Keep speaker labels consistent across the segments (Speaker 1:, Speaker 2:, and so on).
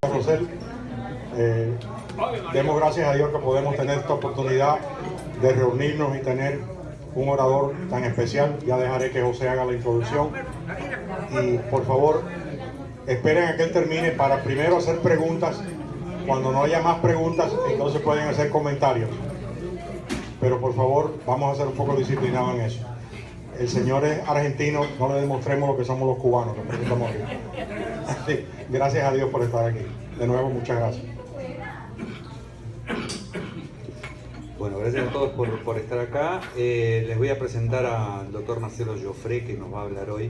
Speaker 1: Rosell. Demos gracias a Dios que podemos tener esta oportunidad de reunirnos y tener un orador tan especial. Ya dejaré que José haga la introducción y por favor esperen a que él termine para primero hacer preguntas. Cuando no haya más preguntas, entonces pueden hacer comentarios, pero por favor vamos a ser un poco disciplinados en eso. El señor es argentino, no le demostremos lo que somos los cubanos, que estamos aquí. Sí, gracias a Dios por estar aquí. De nuevo, muchas gracias.
Speaker 2: Bueno, gracias a todos por estar acá. Les voy a presentar al doctor Marcelo Joffre, que nos va a hablar hoy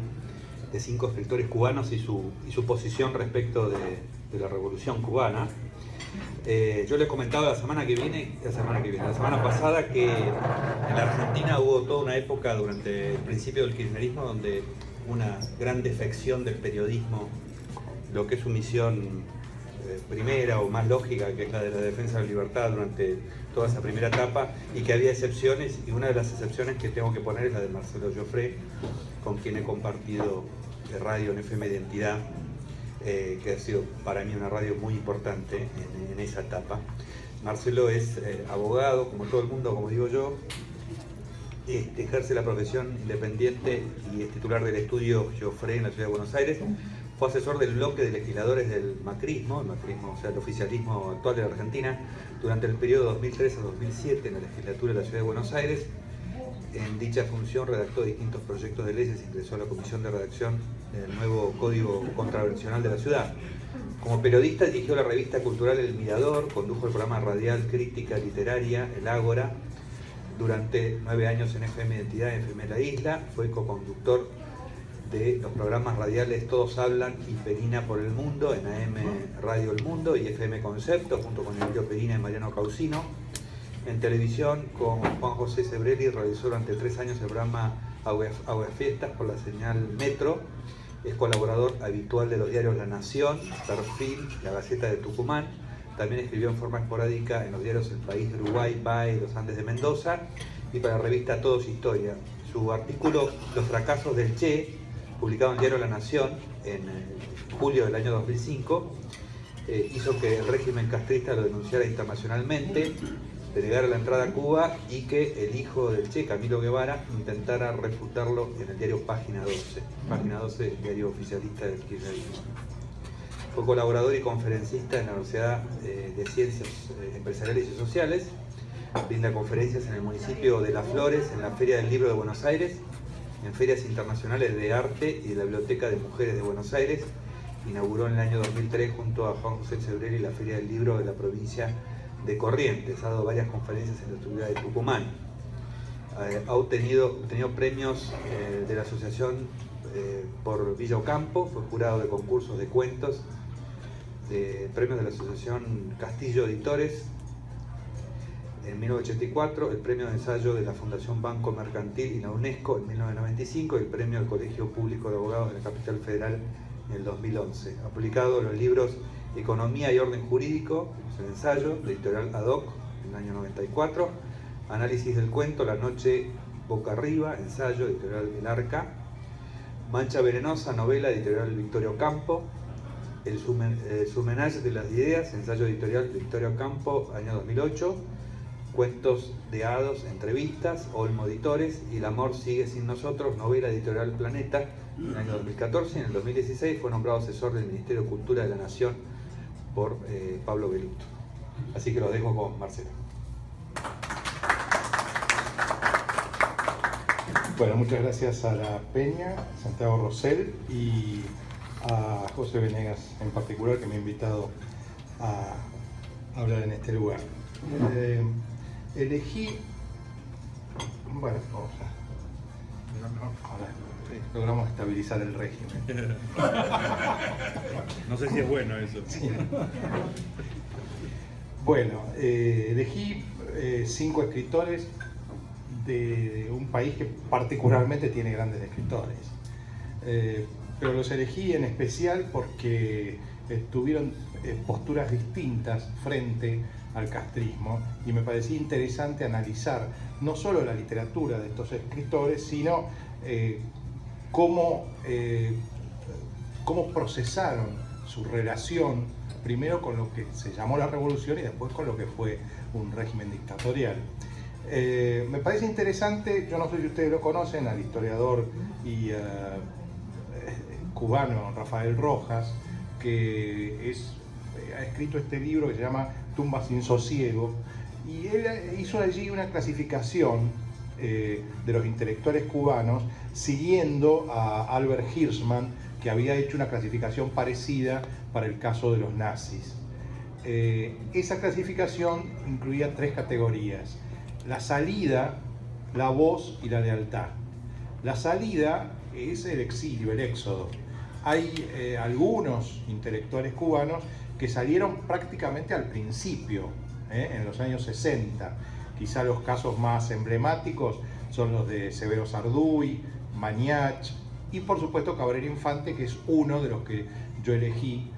Speaker 2: de 5 escritores cubanos y su posición respecto de la Revolución Cubana. Yo les comentaba la semana pasada, que en la Argentina hubo toda una época durante el principio del kirchnerismo donde una gran defección del periodismo, lo que es su misión primera o más lógica, que es la de la defensa de la libertad durante toda esa primera etapa, y que había excepciones, y una de las excepciones que tengo que poner es la de Marcelo Joffre, con quien he compartido de radio en FM Identidad, que ha sido para mí una radio muy importante en esa etapa. Marcelo es abogado, como todo el mundo, como digo yo, ejerce la profesión independiente y es titular del estudio Joffre en la ciudad de Buenos Aires. Fue asesor del bloque de legisladores del macrismo, o sea, el oficialismo actual de la Argentina, durante el periodo 2003 a 2007 en la legislatura de la ciudad de Buenos Aires. En dicha función redactó distintos proyectos de leyes, ingresó a la comisión de redacción del nuevo Código Contravencional de la ciudad. Como periodista dirigió la revista cultural El Mirador, condujo el programa radial Crítica Literaria, El Ágora, durante 9 años en FM Identidad y FM La Isla. Fue coconductor de los programas radiales Todos Hablan y Perina por el Mundo en AM Radio El Mundo y FM Concepto, junto con Emilio Perina y Mariano Causino. En televisión, con Juan José Sebrelli, realizó durante 3 años el programa Aguas Fiestas por la señal Metro. Es colaborador habitual de los diarios La Nación, Perfil, La Gaceta de Tucumán. También escribió en forma esporádica en los diarios El País de Uruguay, BAE, Los Andes de Mendoza, y para la revista Todos Historia. Su artículo Los fracasos del Che, publicado en el diario La Nación en julio del año 2005, hizo que el régimen castrista lo denunciara internacionalmente, denegara la entrada a Cuba y que el hijo del Che, Camilo Guevara, intentara refutarlo en el diario Página 12, el diario oficialista del kirchnerismo. Fue colaborador y conferencista en la Universidad de Ciencias Empresariales y Sociales, brinda conferencias en el municipio de Las Flores, en la Feria del Libro de Buenos Aires, en ferias internacionales de arte y de la Biblioteca de Mujeres de Buenos Aires. Inauguró en el año 2003 junto a Juan José Sebrelli la Feria del Libro de la provincia de Corrientes. Ha dado varias conferencias en la ciudad de Tucumán. Ha obtenido premios de la asociación por Villa Ocampo, fue jurado de concursos de cuentos, de premios de la asociación Castillo Editores. En 1984, el premio de ensayo de la Fundación Banco Mercantil y la UNESCO en 1995, y el premio del Colegio Público de Abogados de la Capital Federal en el 2011. Ha publicado los libros Economía y Orden Jurídico, el ensayo, de editorial Ad Hoc, en el año 94, Análisis del Cuento, La Noche Boca Arriba, ensayo, editorial El Arca, Mancha Venenosa, novela, editorial Victorio Campo, El Surmenage de las Ideas, ensayo editorial Victorio Campo, año 2008, Cuentos de Hados, entrevistas, Olmo Editores, y El Amor Sigue Sin Nosotros, novela, editorial Planeta, en el año 2014. Y en el 2016 fue nombrado asesor del Ministerio de Cultura de la Nación por Pablo Beluto. Así que lo dejo con Marcelo.
Speaker 3: Bueno, muchas gracias a la Peña, a Santiago Rosell y a José Venegas en particular, que me ha invitado a hablar en este lugar. Elegí, bueno, vamos a logramos estabilizar el régimen.
Speaker 4: No sé si es bueno eso.
Speaker 3: Sí. Bueno, elegí 5 escritores de un país que particularmente tiene grandes escritores, pero los elegí en especial porque tuvieron posturas distintas frente al castrismo, y me parecía interesante analizar no solo la literatura de estos escritores, sino cómo procesaron su relación primero con lo que se llamó la revolución y después con lo que fue un régimen dictatorial. Me parece interesante, yo no sé si ustedes lo conocen, al historiador y cubano Rafael Rojas, que ha escrito este libro que se llama Tumba sin sosiego, y él hizo allí una clasificación de los intelectuales cubanos siguiendo a Albert Hirschman, que había hecho una clasificación parecida para el caso de los nazis. Esa clasificación incluía 3 categorías: la salida, la voz y la lealtad. La salida es el exilio, el éxodo. Hay algunos intelectuales cubanos que salieron prácticamente al principio, en los años 60. Quizá los casos más emblemáticos son los de Severo Sarduy, Mañach y por supuesto Cabrera Infante, que es uno de los que yo elegí.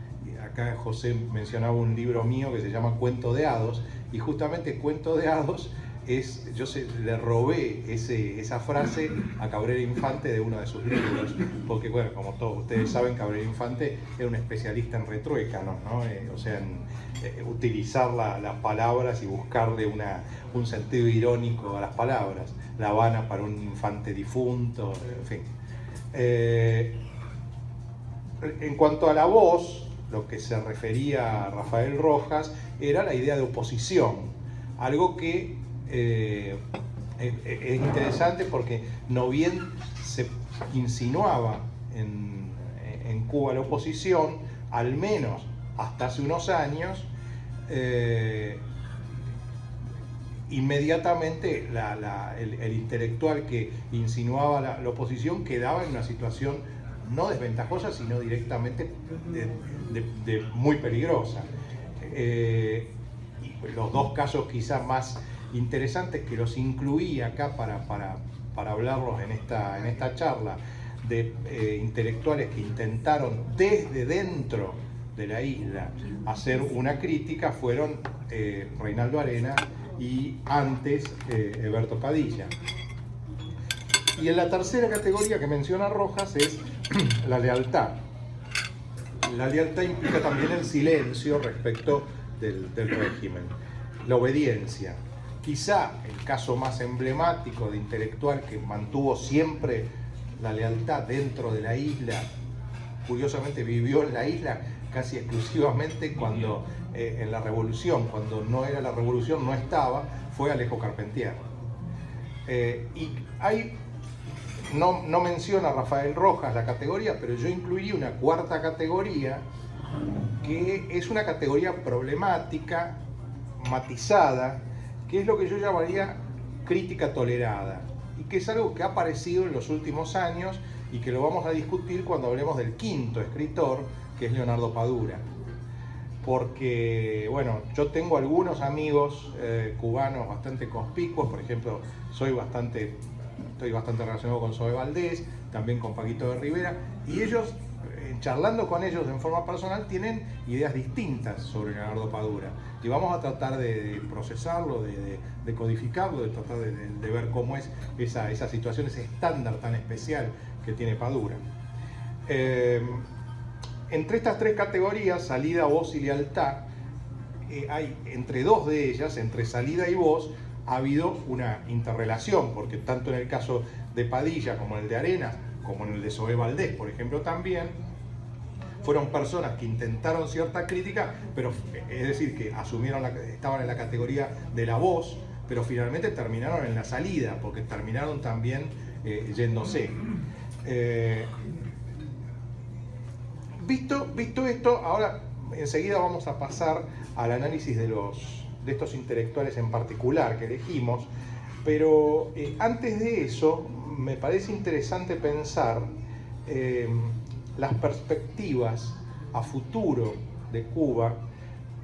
Speaker 3: Acá José mencionaba un libro mío que se llama Cuento de Hados, y justamente Cuento de Hados le robé esa frase a Cabrera Infante de uno de sus libros, porque bueno, como todos ustedes saben, Cabrera Infante era un especialista en retruécanos, ¿no? O sea, en utilizar las palabras y buscarle un sentido irónico a las palabras. La Habana para un infante difunto, en fin. En cuanto a la voz, lo que se refería a Rafael Rojas era la idea de oposición, algo que es interesante porque no bien se insinuaba en Cuba la oposición, al menos hasta hace unos años, inmediatamente el intelectual que insinuaba la oposición quedaba en una situación no desventajosa, sino directamente de muy peligrosa. Y los 2 casos quizás más interesantes, que los incluí acá para hablarlos en esta charla, de intelectuales que intentaron desde dentro de la isla hacer una crítica, fueron Reinaldo Arena y antes Heberto Padilla. Y en la tercera categoría que menciona Rojas es la lealtad. La lealtad implica también el silencio respecto del régimen, la obediencia. Quizá el caso más emblemático de intelectual que mantuvo siempre la lealtad dentro de la isla, curiosamente vivió en la isla casi exclusivamente cuando en la revolución, cuando no era la revolución no estaba, fue Alejo Carpentier. Y no menciona Rafael Rojas la categoría, pero yo incluí una 4ª categoría, que es una categoría problemática, matizada, que es lo que yo llamaría crítica tolerada, y que es algo que ha aparecido en los últimos años y que lo vamos a discutir cuando hablemos del 5º escritor, que es Leonardo Padura. Porque, bueno, yo tengo algunos amigos cubanos bastante conspicuos, por ejemplo, estoy bastante relacionado con Zoe Valdés, también con Paquito de Rivera, y ellos, charlando con ellos en forma personal, tienen ideas distintas sobre Leonardo Padura. Y vamos a tratar de procesarlo, de codificarlo, de tratar de ver cómo es esa situación, ese estándar tan especial que tiene Padura. Entre estas 3 categorías, salida, voz y lealtad, hay entre 2 de ellas, entre salida y voz, ha habido una interrelación, porque tanto en el caso de Padilla como en el de Arenas, como en el de Zoé Valdés, por ejemplo, también, fueron personas que intentaron cierta crítica, pero es decir, que estaban en la categoría de la voz, pero finalmente terminaron en la salida, porque terminaron también yéndose. Visto esto, ahora enseguida vamos a pasar al análisis de estos intelectuales en particular que elegimos, pero antes de eso me parece interesante pensar las perspectivas a futuro de Cuba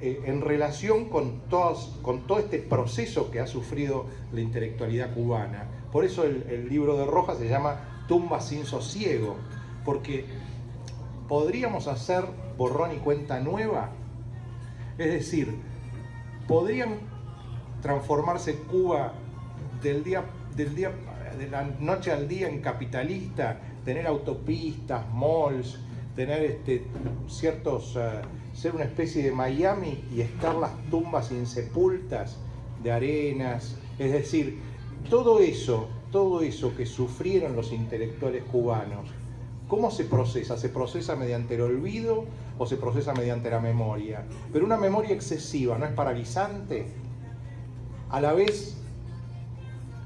Speaker 3: en relación con todo este proceso que ha sufrido la intelectualidad cubana. Por eso el libro de Rojas se llama Tumba sin sosiego, porque podríamos hacer borrón y cuenta nueva, es decir, podrían transformarse Cuba de la noche al día en capitalista, tener autopistas, malls, tener ciertos, ser una especie de Miami y estar las tumbas insepultas de Arenas, es decir, todo eso que sufrieron los intelectuales cubanos, ¿cómo se procesa? ¿Se procesa mediante el olvido o se procesa mediante la memoria? Pero una memoria excesiva, ¿no es paralizante? A la vez,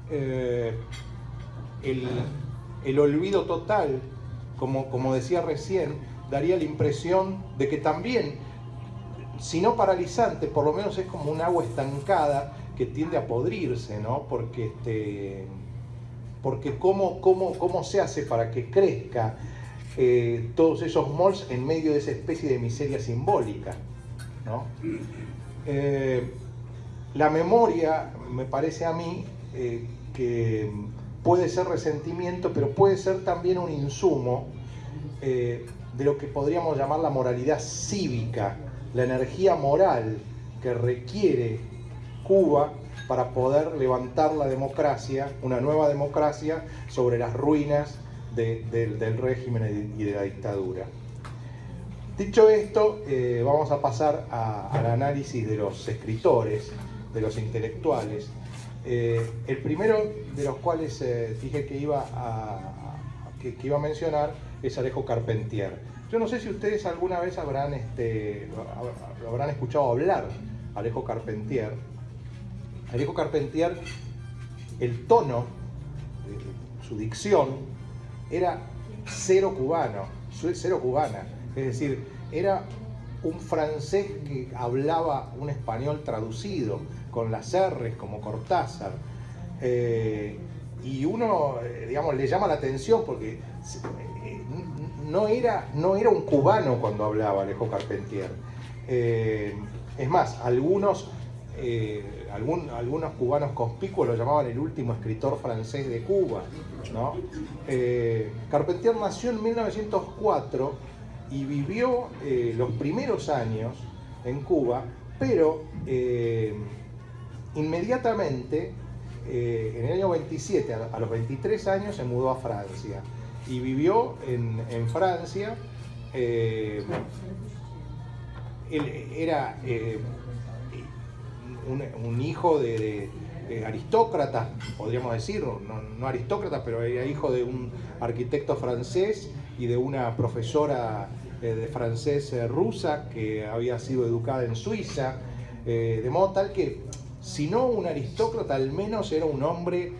Speaker 3: el olvido total, como decía recién, daría la impresión de que también, si no paralizante, por lo menos es como un agua estancada que tiende a podrirse, ¿no? Porque ¿cómo se hace para que crezca todos esos mols en medio de esa especie de miseria simbólica, ¿no? La memoria, me parece a mí, que puede ser resentimiento, pero puede ser también un insumo de lo que podríamos llamar la moralidad cívica, la energía moral que requiere Cuba para poder levantar la democracia, una nueva democracia, sobre las ruinas del régimen y de la dictadura. Dicho esto, vamos a pasar al análisis de los escritores, de los intelectuales. El primero de los cuales dije que iba a mencionar es Alejo Carpentier. Yo no sé si ustedes alguna vez habrán escuchado hablar Alejo Carpentier. Alejo Carpentier, el tono, su dicción, era cero cubano, cero cubana. Es decir, era un francés que hablaba un español traducido, con las R's, como Cortázar. Y uno, digamos, le llama la atención porque no era un cubano cuando hablaba Alejo Carpentier. Es más, algunos cubanos conspicuos lo llamaban el último escritor francés de Cuba, ¿no? Carpentier nació en 1904 y vivió los primeros años en Cuba, pero inmediatamente, en el año 27, a los 23 años, se mudó a Francia y vivió en Francia. Él era un hijo de aristócratas, podríamos decir, no aristócratas, pero era hijo de un arquitecto francés y de una profesora de francés rusa que había sido educada en Suiza, de modo tal que, si no un aristócrata, al menos era un hombre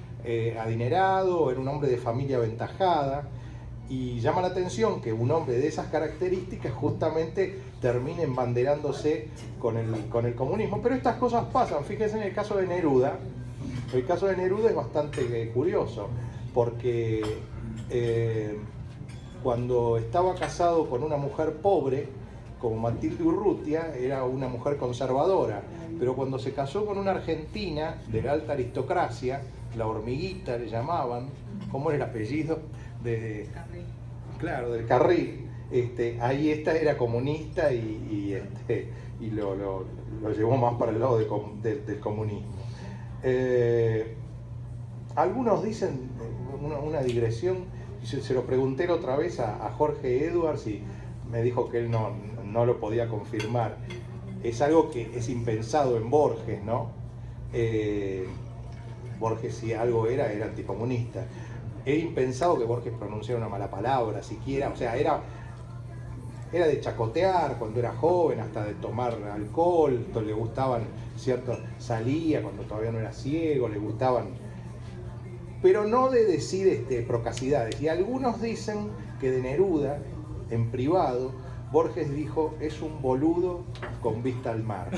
Speaker 3: adinerado, era un hombre de familia aventajada. Y llama la atención que un hombre de esas características justamente termine embanderándose con el comunismo. Pero estas cosas pasan. Fíjense en el caso de Neruda. El caso de Neruda es bastante curioso, porque cuando estaba casado con una mujer pobre, como Matilde Urrutia, era una mujer conservadora. Pero cuando se casó con una argentina de la alta aristocracia, la Hormiguita le llamaban, ¿cómo era el apellido? Claro, del Carril. Ahí era comunista y lo llevó más para el lado del comunismo. Algunos dicen, una digresión, se lo pregunté la otra vez a Jorge Edwards y me dijo que él no lo podía confirmar. Es algo que es impensado en Borges, ¿no? Borges, si algo era anticomunista. Era impensado que Borges pronunciara una mala palabra siquiera, o sea, era de chacotear cuando era joven, hasta de tomar alcohol, le gustaban salía cuando todavía no era ciego, le gustaban, pero no de decir procacidades. Y algunos dicen que de Neruda, en privado, Borges dijo: es un boludo con vista al mar.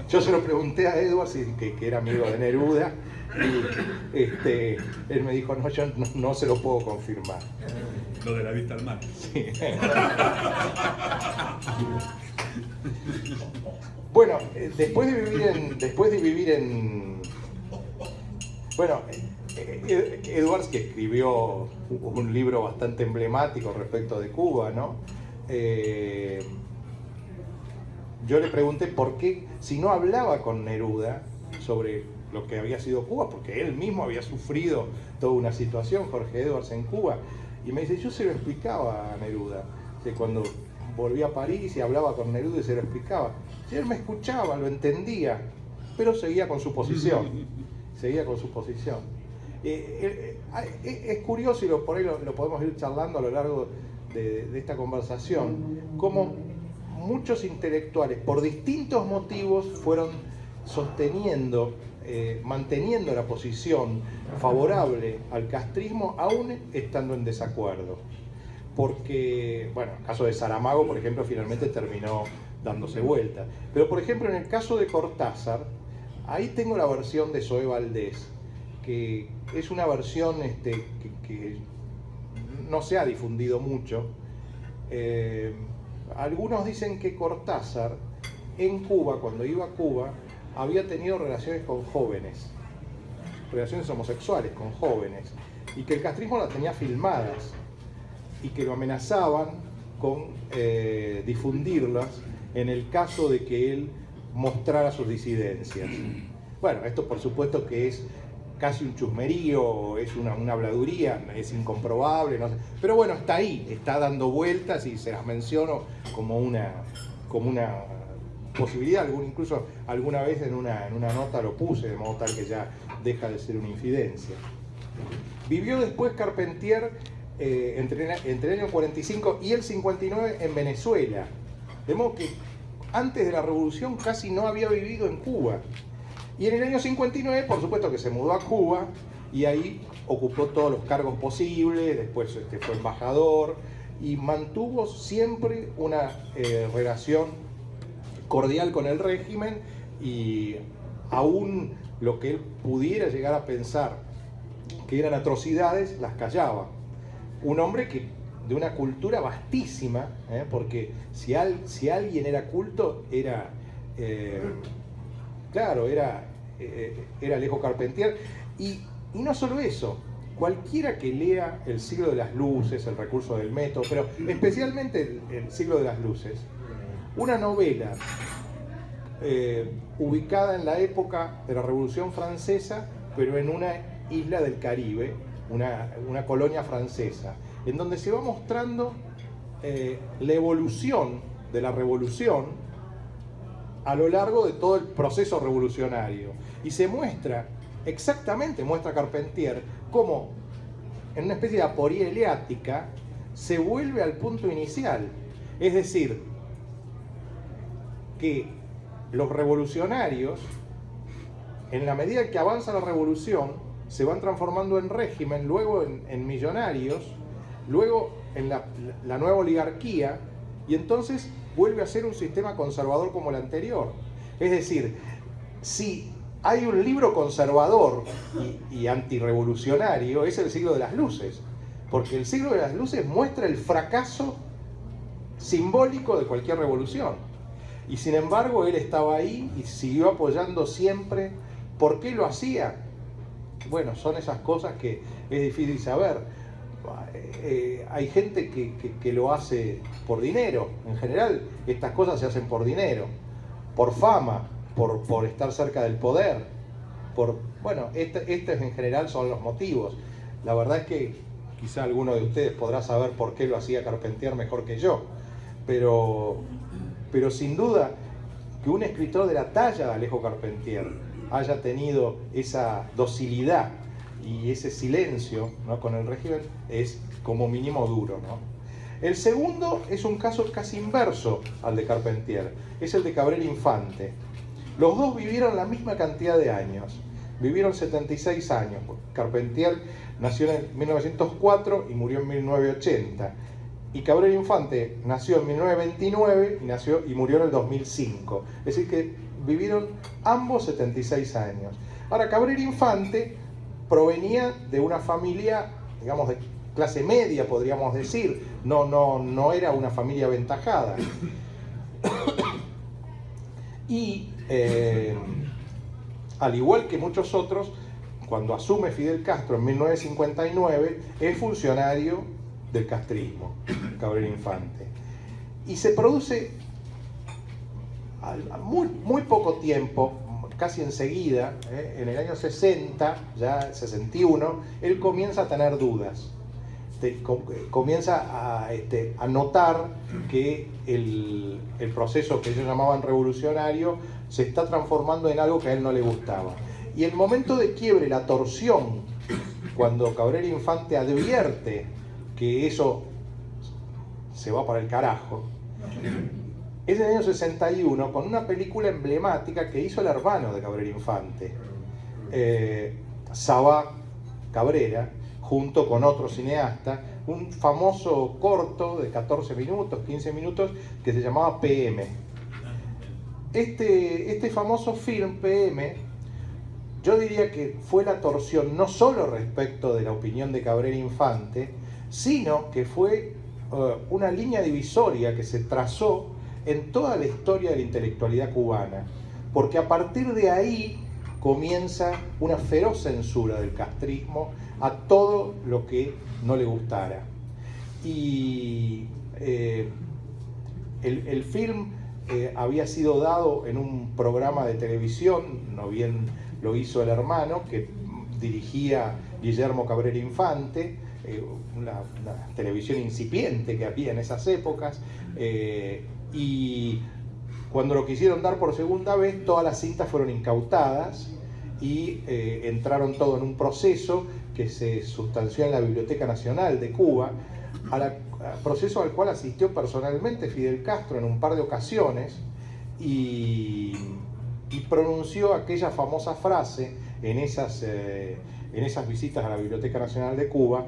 Speaker 3: Yo se lo pregunté a Edwards, que era amigo de Neruda, y él me dijo: no, yo no se lo puedo confirmar.
Speaker 4: Lo de la vista al mar.
Speaker 3: Sí. Bueno, después de vivir en bueno, Edwards, que escribió un libro bastante emblemático respecto de Cuba, ¿no? Yo le pregunté por qué, si no hablaba con Neruda sobre lo que había sido Cuba, porque él mismo había sufrido toda una situación, Jorge Edwards, en Cuba. Y me dice, yo se lo explicaba a Neruda, que cuando volví a París y hablaba con Neruda y se lo explicaba. Y él me escuchaba, lo entendía, pero seguía con su posición. Seguía con su posición. Es curioso, y por ahí lo podemos ir charlando a lo largo de esta conversación, cómo muchos intelectuales, por distintos motivos, fueron sosteniendo, manteniendo la posición favorable al castrismo, aún estando en desacuerdo. Porque, bueno, el caso de Saramago, por ejemplo, finalmente terminó dándose vuelta. Pero, por ejemplo, en el caso de Cortázar, ahí tengo la versión de Zoé Valdés, que es una versión que no se ha difundido mucho. Algunos dicen que Cortázar, en Cuba, cuando iba a Cuba, había tenido relaciones con jóvenes, relaciones homosexuales con jóvenes, y que el castrismo las tenía filmadas, y que lo amenazaban con difundirlas en el caso de que él mostrara sus disidencias. Bueno, esto por supuesto que es casi un chusmerío, es una habladuría, es incomprobable, no sé. Pero bueno, está ahí, está dando vueltas y se las menciono como una posibilidad. Incluso alguna vez en una nota lo puse, de modo tal que ya deja de ser una infidencia. Vivió después Carpentier entre el año 45 y el 59 en Venezuela, de modo que antes de la revolución casi no había vivido en Cuba. Y en el año 59, por supuesto que se mudó a Cuba y ahí ocupó todos los cargos posibles, después fue embajador y mantuvo siempre una relación cordial con el régimen, y aún lo que él pudiera llegar a pensar que eran atrocidades, las callaba. Un hombre que de una cultura vastísima, porque si alguien era culto, era Alejo Carpentier. Y no solo eso, cualquiera que lea El siglo de las luces, El recurso del método, pero especialmente el siglo de las luces, una novela ubicada en la época de la Revolución Francesa, pero en una isla del Caribe, una colonia francesa, en donde se va mostrando la evolución de la revolución a lo largo de todo el proceso revolucionario. Y se muestra Carpentier, cómo en una especie de aporía eleática se vuelve al punto inicial. Es decir, que los revolucionarios, en la medida en que avanza la revolución, se van transformando en régimen, luego en millonarios, luego en la nueva oligarquía, y entonces vuelve a ser un sistema conservador como el anterior. Es decir, si hay un libro conservador y antirrevolucionario, es El siglo de las luces, porque el siglo de las luces muestra el fracaso simbólico de cualquier revolución. Y sin embargo, él estaba ahí y siguió apoyando siempre. ¿Por qué lo hacía? Bueno, son esas cosas que es difícil saber. Hay gente que lo hace por dinero. En general, estas cosas se hacen por dinero, por fama, por estar cerca del poder. Estos en general son los motivos. La verdad es que quizá alguno de ustedes podrá saber por qué lo hacía Carpentier mejor que yo. Pero sin duda que un escritor de la talla de Alejo Carpentier haya tenido esa docilidad y ese silencio, ¿no?, con el régimen, es como mínimo duro, ¿no? El segundo es un caso casi inverso al de Carpentier, es el de Cabrera Infante. Los dos vivieron la misma cantidad de años, vivieron 76 años. Carpentier nació en 1904 y murió en 1980. Y Cabrera Infante nació en 1929 y murió en el 2005. Es decir, que vivieron ambos 76 años. Ahora, Cabrera Infante provenía de una familia, digamos, de clase media, podríamos decir. No era una familia aventajada. Y al igual que muchos otros, cuando asume Fidel Castro en 1959, es funcionario del castrismo, Cabrera Infante. Y se produce muy poco tiempo, casi enseguida, en el año 60, ya 61, él comienza a tener dudas. Comienza a notar que el proceso que ellos llamaban revolucionario se está transformando en algo que a él no le gustaba. Y el momento de quiebre, la torsión, cuando Cabrera Infante advierte que eso se va para el carajo, es en el año 61 con una película emblemática que hizo el hermano de Cabrera Infante, Sabá Cabrera, junto con otro cineasta, un famoso corto de 14 minutos, 15 minutos, que se llamaba PM. Este famoso film, PM, yo diría que fue la torsión no solo respecto de la opinión de Cabrera Infante, sino que fue una línea divisoria que se trazó en toda la historia de la intelectualidad cubana, porque a partir de ahí comienza una feroz censura del castrismo a todo lo que no le gustara. Y el film había sido dado en un programa de televisión, no bien lo hizo el hermano, que dirigía Guillermo Cabrera Infante, una televisión incipiente que había en esas épocas, y cuando lo quisieron dar por segunda vez, todas las cintas fueron incautadas y entraron todo en un proceso que se sustanció en la Biblioteca Nacional de Cuba, proceso al cual asistió personalmente Fidel Castro en un par de ocasiones y pronunció aquella famosa frase en esas visitas a la Biblioteca Nacional de Cuba: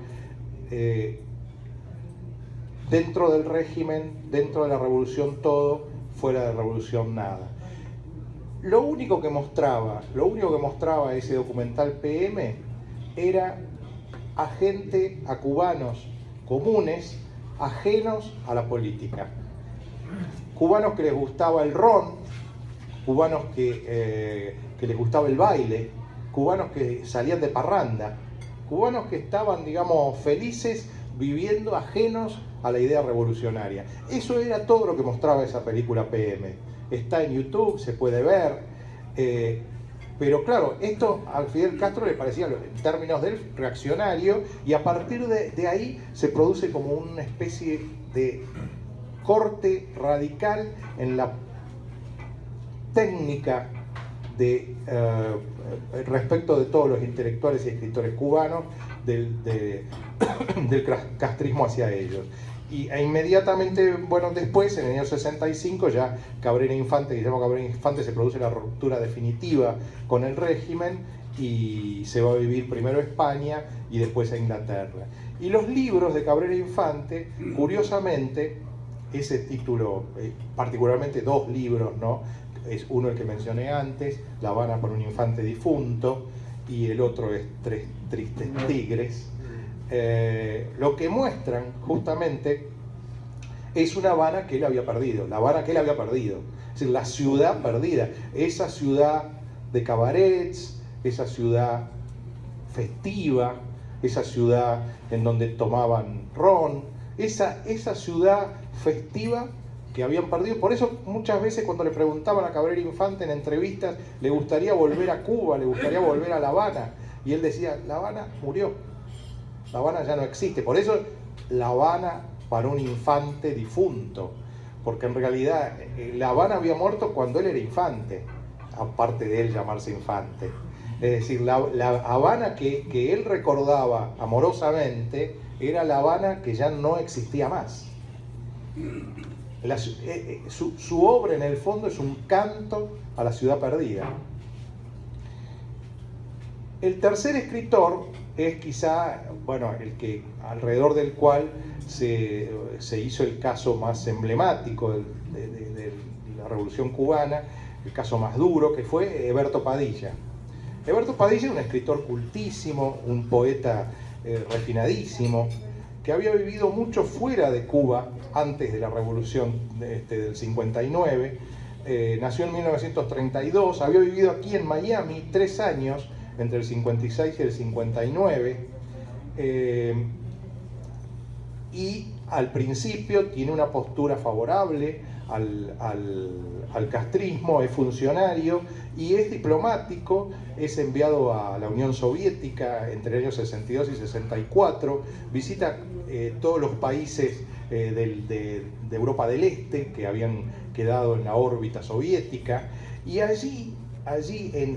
Speaker 3: dentro del régimen, dentro de la revolución todo, fuera de la revolución nada. Lo único que mostraba ese documental PM era a cubanos comunes, ajenos a la política. Cubanos que les gustaba el ron, cubanos que les gustaba el baile, cubanos que salían de parranda, cubanos que estaban, digamos, felices viviendo ajenos a la idea revolucionaria. Eso era todo lo que mostraba esa película PM. Está en YouTube, se puede ver, pero claro, esto a Fidel Castro le parecía, en términos del reaccionario, y a partir de ahí se produce como una especie de corte radical en la técnica respecto de todos los intelectuales y escritores cubanos del castrismo hacia ellos. E inmediatamente, bueno, después, en el año 65, ya Guillermo Cabrera Infante, se produce la ruptura definitiva con el régimen y se va a vivir primero a España y después a Inglaterra. Y los libros de Cabrera Infante, curiosamente, ese título, particularmente dos libros, ¿no? Es uno el que mencioné antes, La Habana por un infante difunto, y el otro es Tres tristes tigres. Lo que muestran justamente es una Habana que él había perdido, es decir, la ciudad perdida, esa ciudad de cabarets, esa ciudad festiva, esa ciudad en donde tomaban ron, esa ciudad festiva que habían perdido. Por eso muchas veces cuando le preguntaban a Cabrera Infante en entrevistas, le gustaría volver a Cuba, le gustaría volver a La Habana, y él decía, La Habana murió, La Habana ya no existe. Por eso La Habana para un infante difunto, porque en realidad La Habana había muerto cuando él era infante, aparte de él llamarse infante. Es decir, la Habana que él recordaba amorosamente era La Habana que ya no existía más. Su obra en el fondo es un canto a la ciudad perdida. El tercer escritor es quizá, bueno, el que alrededor del cual se hizo el caso más emblemático de la Revolución Cubana, el caso más duro, que fue Heberto Padilla. Heberto Padilla es un escritor cultísimo, un poeta refinadísimo, que había vivido mucho fuera de Cuba antes de la Revolución del 59, nació en 1932, había vivido aquí en Miami 3 años, entre el 56 y el 59, y al principio tiene una postura favorable al castrismo, es funcionario y es diplomático, es enviado a la Unión Soviética entre el año 62 y 64, visita todos los países de Europa del Este que habían quedado en la órbita soviética, y allí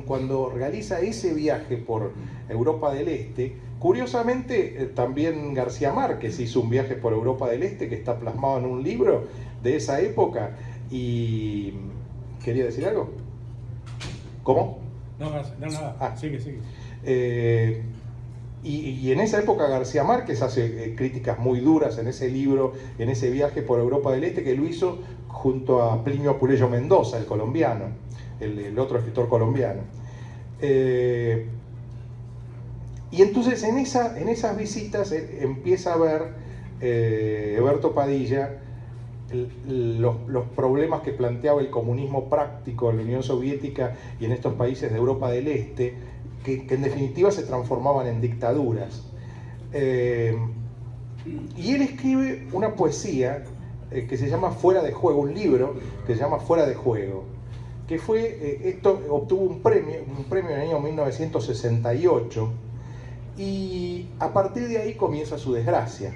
Speaker 3: cuando realiza ese viaje por Europa del Este, curiosamente también García Márquez hizo un viaje por Europa del Este que está plasmado en un libro de esa época. Y ¿quería decir algo? ¿Cómo?
Speaker 4: No, nada.
Speaker 3: Ah.
Speaker 4: Sigue.
Speaker 3: Y en esa época García Márquez hace críticas muy duras en ese libro, en ese viaje por Europa del Este, que lo hizo junto a Plinio Apuleyo Mendoza, el colombiano, el otro escritor colombiano. Y entonces en esas visitas empieza a ver Eberto Padilla los problemas que planteaba el comunismo práctico en la Unión Soviética y en estos países de Europa del Este, que en definitiva se transformaban en dictaduras. Y él escribe una poesía que se llama Fuera de Juego, un libro que se llama Fuera de Juego, que esto obtuvo un premio en el año 1968, y a partir de ahí comienza su desgracia.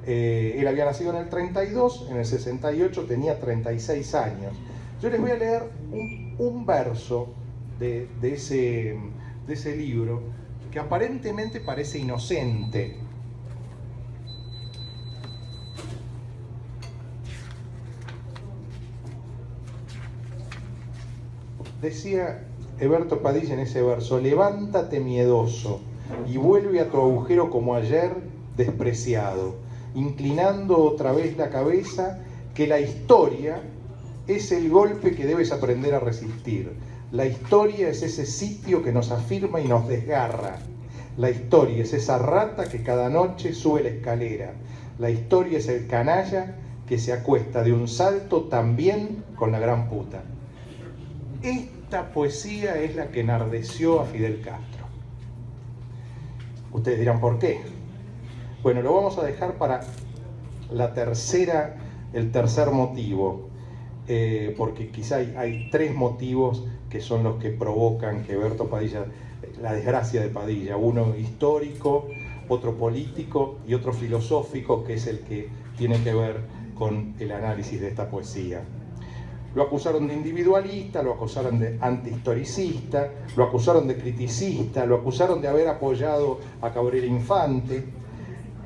Speaker 3: Él había nacido en el 32, en el 68 tenía 36 años. Yo les voy a leer un verso de ese libro que aparentemente parece inocente. Decía Eberto Padilla en ese verso: levántate miedoso y vuelve a tu agujero como ayer despreciado, inclinando otra vez la cabeza, que la historia es el golpe que debes aprender a resistir. La historia es ese sitio que nos afirma y nos desgarra. La historia es esa rata que cada noche sube la escalera. La historia es el canalla que se acuesta de un salto también con la gran puta. Esta poesía es la que enardeció a Fidel Castro. Ustedes dirán, ¿por qué? Bueno, lo vamos a dejar para el tercer motivo, porque quizá hay tres motivos que son los que provocan que Eberto Padilla, la desgracia de Padilla, uno histórico, otro político y otro filosófico, que es el que tiene que ver con el análisis de esta poesía. Lo acusaron de individualista, lo acusaron de antihistoricista, lo acusaron de criticista, lo acusaron de haber apoyado a Cabrera Infante,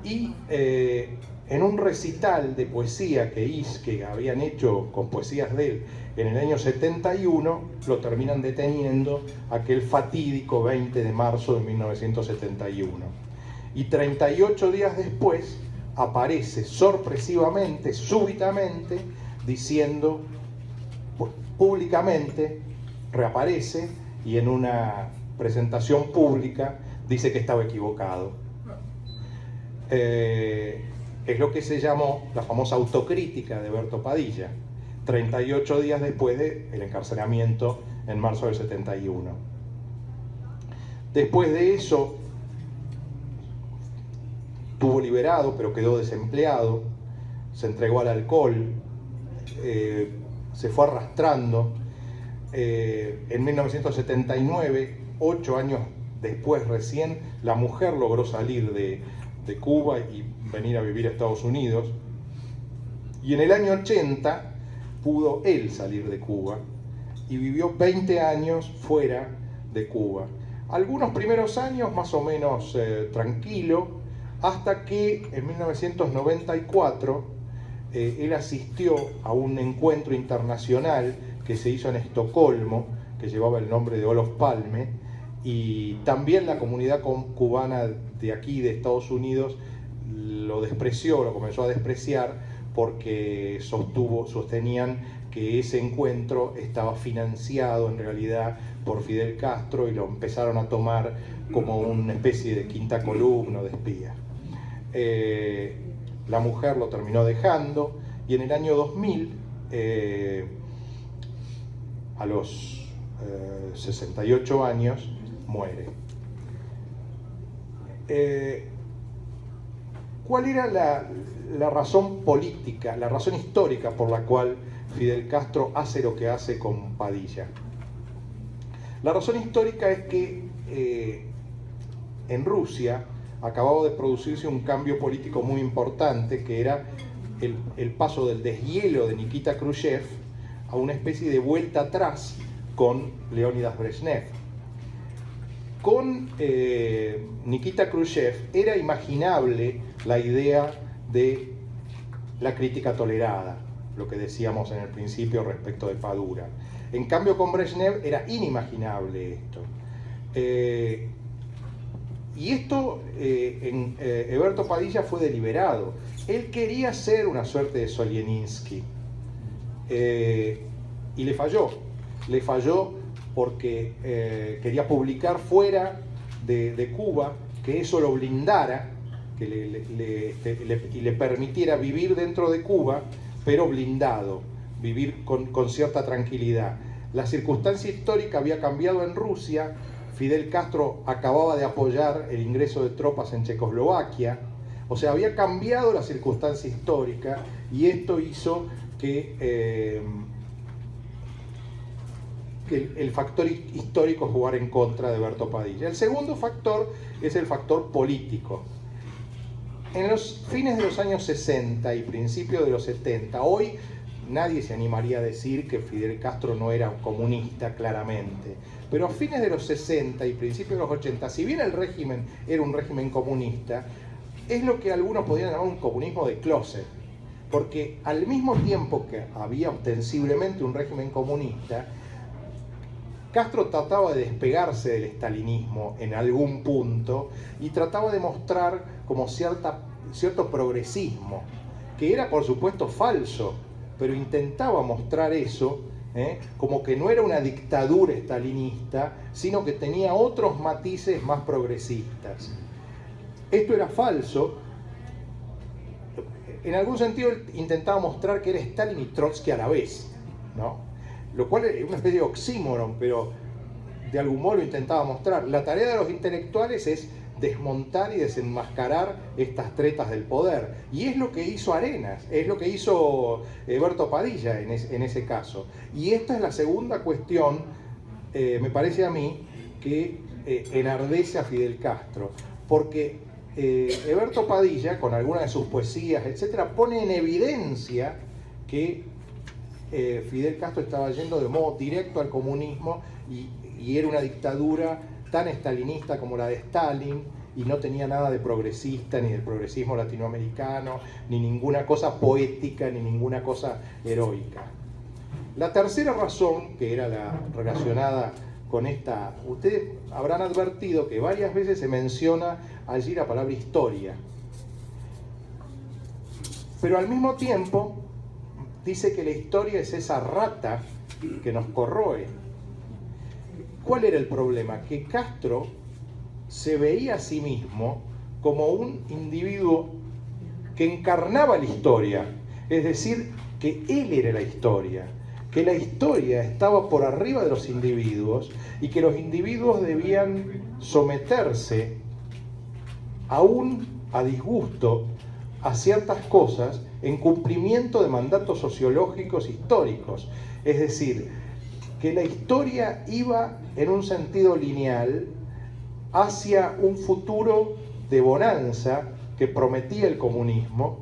Speaker 3: y en un recital de poesía que habían hecho con poesías de él en el año 71, lo terminan deteniendo aquel fatídico 20 de marzo de 1971. Y 38 días después aparece sorpresivamente, súbitamente, diciendo públicamente, reaparece y en una presentación pública dice que estaba equivocado. Es lo que se llamó la famosa autocrítica de Eberto Padilla, 38 días después del encarcelamiento en marzo del 71. Después de eso, estuvo liberado, pero quedó desempleado, se entregó al alcohol, se fue arrastrando. En 1979, 8 años después recién, la mujer logró salir de Cuba y venir a vivir a Estados Unidos, y en el año 80 pudo él salir de Cuba y vivió 20 años fuera de Cuba. Algunos primeros años más o menos tranquilo, hasta que en 1994 él asistió a un encuentro internacional que se hizo en Estocolmo, que llevaba el nombre de Olof Palme, y también la comunidad cubana de aquí, de Estados Unidos, lo despreció, lo comenzó a despreciar, porque sostenían que ese encuentro estaba financiado en realidad por Fidel Castro, y lo empezaron a tomar como una especie de quinta columna, de espía. La mujer lo terminó dejando, y en el año 2000, a los 68 años, muere. ¿Cuál era la razón política, la razón histórica por la cual Fidel Castro hace lo que hace con Padilla. La razón histórica es que en Rusia acababa de producirse un cambio político muy importante, que era el paso del deshielo de Nikita Khrushchev a una especie de vuelta atrás con Leónidas Brezhnev. Con Nikita Khrushchev era imaginable la idea de la crítica tolerada, lo que decíamos en el principio respecto de Padura. En cambio, con Brezhnev era inimaginable esto. Y esto en Eberto Padilla fue deliberado. Él quería ser una suerte de Solzhenitsyn. Y le falló. Le falló porque quería publicar fuera de Cuba, que eso lo blindara, que le permitiera vivir dentro de Cuba, pero blindado, vivir con cierta tranquilidad. La circunstancia histórica había cambiado en Rusia. Fidel Castro acababa de apoyar el ingreso de tropas en Checoslovaquia. O sea, había cambiado la circunstancia histórica y esto hizo que el factor histórico jugara en contra de Eberto Padilla. El segundo factor es el factor político. En los fines de los años 60 y principios de los 70, hoy nadie se animaría a decir que Fidel Castro no era un comunista, claramente. Pero a fines de los 60 y principios de los 80, si bien el régimen era un régimen comunista, es lo que algunos podrían llamar un comunismo de closet. Porque al mismo tiempo que había ostensiblemente un régimen comunista, Castro trataba de despegarse del estalinismo en algún punto y trataba de mostrar como cierto progresismo, que era por supuesto falso, pero intentaba mostrar eso, como que no era una dictadura estalinista, sino que tenía otros matices más progresistas. Esto era falso. En algún sentido intentaba mostrar que era Stalin y Trotsky a la vez, ¿no? Lo cual es una especie de oxímoron, pero de algún modo lo intentaba mostrar. La tarea de los intelectuales es desmontar y desenmascarar estas tretas del poder. Y es lo que hizo Arenas, es lo que hizo Eberto Padilla en ese caso. Y esta es la segunda cuestión, me parece a mí, que enardece a Fidel Castro. Porque Eberto Padilla, con algunas de sus poesías, etcétera, pone en evidencia que Fidel Castro estaba yendo de modo directo al comunismo y era una dictadura tan estalinista como la de Stalin y no tenía nada de progresista, ni del progresismo latinoamericano, ni ninguna cosa poética, ni ninguna cosa heroica. La tercera razón, que era la relacionada con esta, ustedes habrán advertido que varias veces se menciona allí la palabra historia, pero al mismo tiempo dice que la historia es esa rata que nos corroe. ¿Cuál era el problema? Que Castro se veía a sí mismo como un individuo que encarnaba la historia, es decir, que él era la historia, que la historia estaba por arriba de los individuos y que los individuos debían someterse, aún a disgusto, a ciertas cosas en cumplimiento de mandatos sociológicos históricos. Es decir, que la historia iba en un sentido lineal hacia un futuro de bonanza que prometía el comunismo,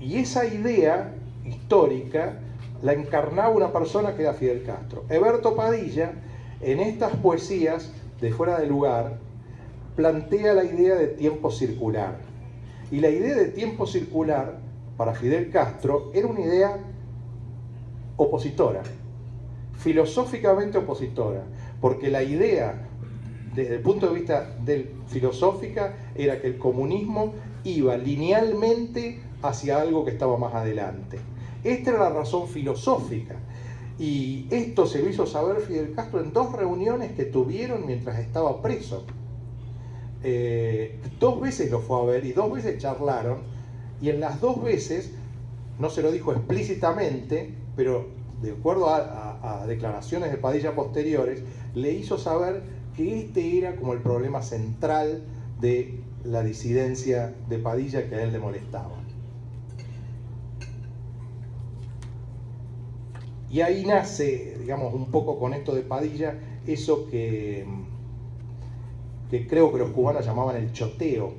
Speaker 3: y esa idea histórica la encarnaba una persona que era Fidel Castro. Eberto Padilla, en estas poesías de Fuera de Lugar, plantea la idea de tiempo circular. Y la idea de tiempo circular para Fidel Castro era una idea opositora, filosóficamente opositora, porque la idea, desde el punto de vista filosófica, era que el comunismo iba linealmente hacia algo que estaba más adelante. Esta era la razón filosófica, y esto se lo hizo saber Fidel Castro en 2 reuniones que tuvieron mientras estaba preso. 2 veces lo fue a ver y 2 veces charlaron, y en las 2 veces, no se lo dijo explícitamente, pero de acuerdo a declaraciones de Padilla posteriores, le hizo saber que este era como el problema central de la disidencia de Padilla, que a él le molestaba. Y ahí nace, digamos, un poco con esto de Padilla, eso que creo que los cubanos llamaban el choteo,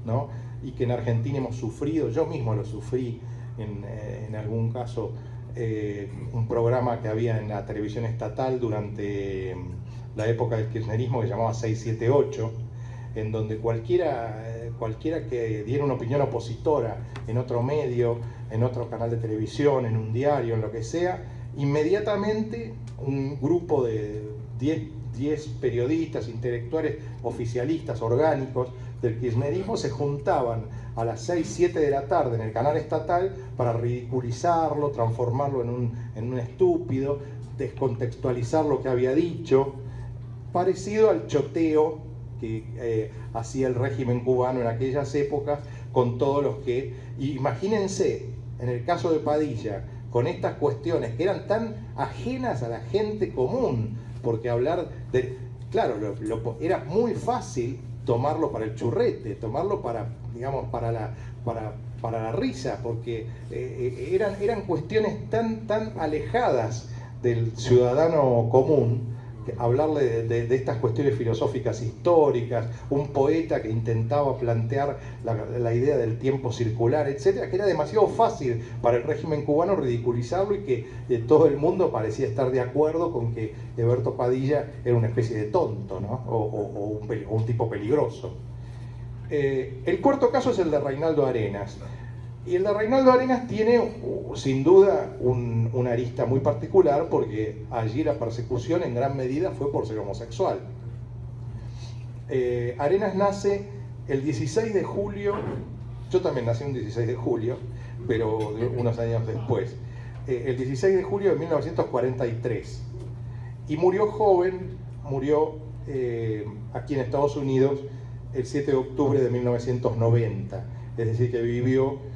Speaker 3: ¿no? Y que en Argentina hemos sufrido, yo mismo lo sufrí en algún caso, un programa que había en la televisión estatal durante la época del kirchnerismo que se llamaba 678, en donde cualquiera que diera una opinión opositora en otro medio, en otro canal de televisión, en un diario, en lo que sea, inmediatamente un grupo de 10 periodistas, intelectuales, oficialistas, orgánicos del kirchnerismo se juntaban a las 6, 7 de la tarde en el canal estatal para ridiculizarlo, transformarlo en un estúpido, descontextualizar lo que había dicho, parecido al choteo que hacía el régimen cubano en aquellas épocas con todos los que... Imagínense, en el caso de Padilla, con estas cuestiones que eran tan ajenas a la gente común, porque hablar de... Claro, era muy fácil tomarlo para el churrete, tomarlo para, digamos, para la risa, porque eran cuestiones tan alejadas del ciudadano común, que hablarle de estas cuestiones filosóficas históricas, un poeta que intentaba plantear la idea del tiempo circular, etcétera, que era demasiado fácil para el régimen cubano ridiculizarlo y que todo el mundo parecía estar de acuerdo con que Heberto Padilla era una especie de tonto, ¿no? o un tipo peligroso. El cuarto caso es el de Reinaldo Arenas. Y el de Reinaldo Arenas tiene, sin duda, una arista muy particular, porque allí la persecución en gran medida fue por ser homosexual. Arenas nace el 16 de julio, yo también nací un 16 de julio, pero unos años después, el 16 de julio de 1943, y murió joven, murió aquí en Estados Unidos el 7 de octubre de 1990, es decir, que vivió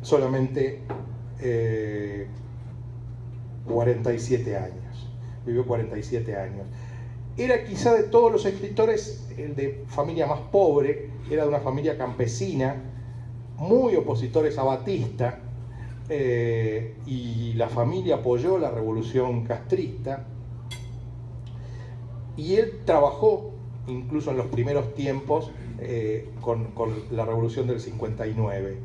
Speaker 3: solamente 47 años. Vivió 47 años. Era quizá de todos los escritores el de familia más pobre, era de una familia campesina, muy opositores a Batista, y la familia apoyó la revolución castrista, y él trabajó incluso en los primeros tiempos con la revolución del 59.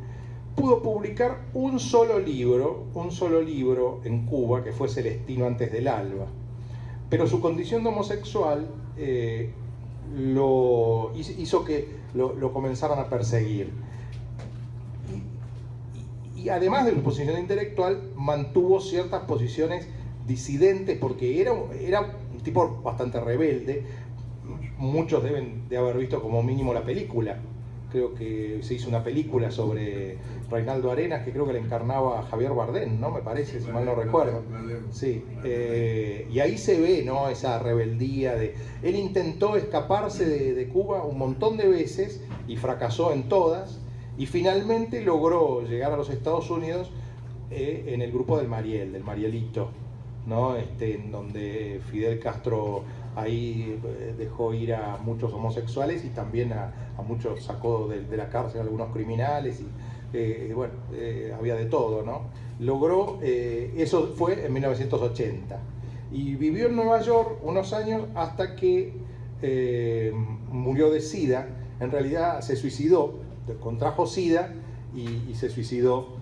Speaker 3: Pudo publicar un solo libro en Cuba, que fue Celestino antes del alba, pero su condición de homosexual hizo que lo comenzaran a perseguir. Y además de su posición intelectual, mantuvo ciertas posiciones disidentes, porque era un tipo bastante rebelde. Muchos deben de haber visto como mínimo la película. Creo que se hizo una película sobre Reinaldo Arenas, que creo que le encarnaba a Javier Bardem, ¿no? Me parece, si mal no recuerdo. Sí, y ahí se ve, ¿no?, esa rebeldía de... Él intentó escaparse de Cuba un montón de veces y fracasó en todas, y finalmente logró llegar a los Estados Unidos en el grupo del Marielito, ¿no? En donde Fidel Castro ahí dejó ir a muchos homosexuales y también a muchos sacó de la cárcel a algunos criminales y bueno, había de todo, ¿no? Logró, eso fue en 1980 y vivió en Nueva York unos años hasta que murió de SIDA. En realidad se suicidó, contrajo SIDA y se suicidó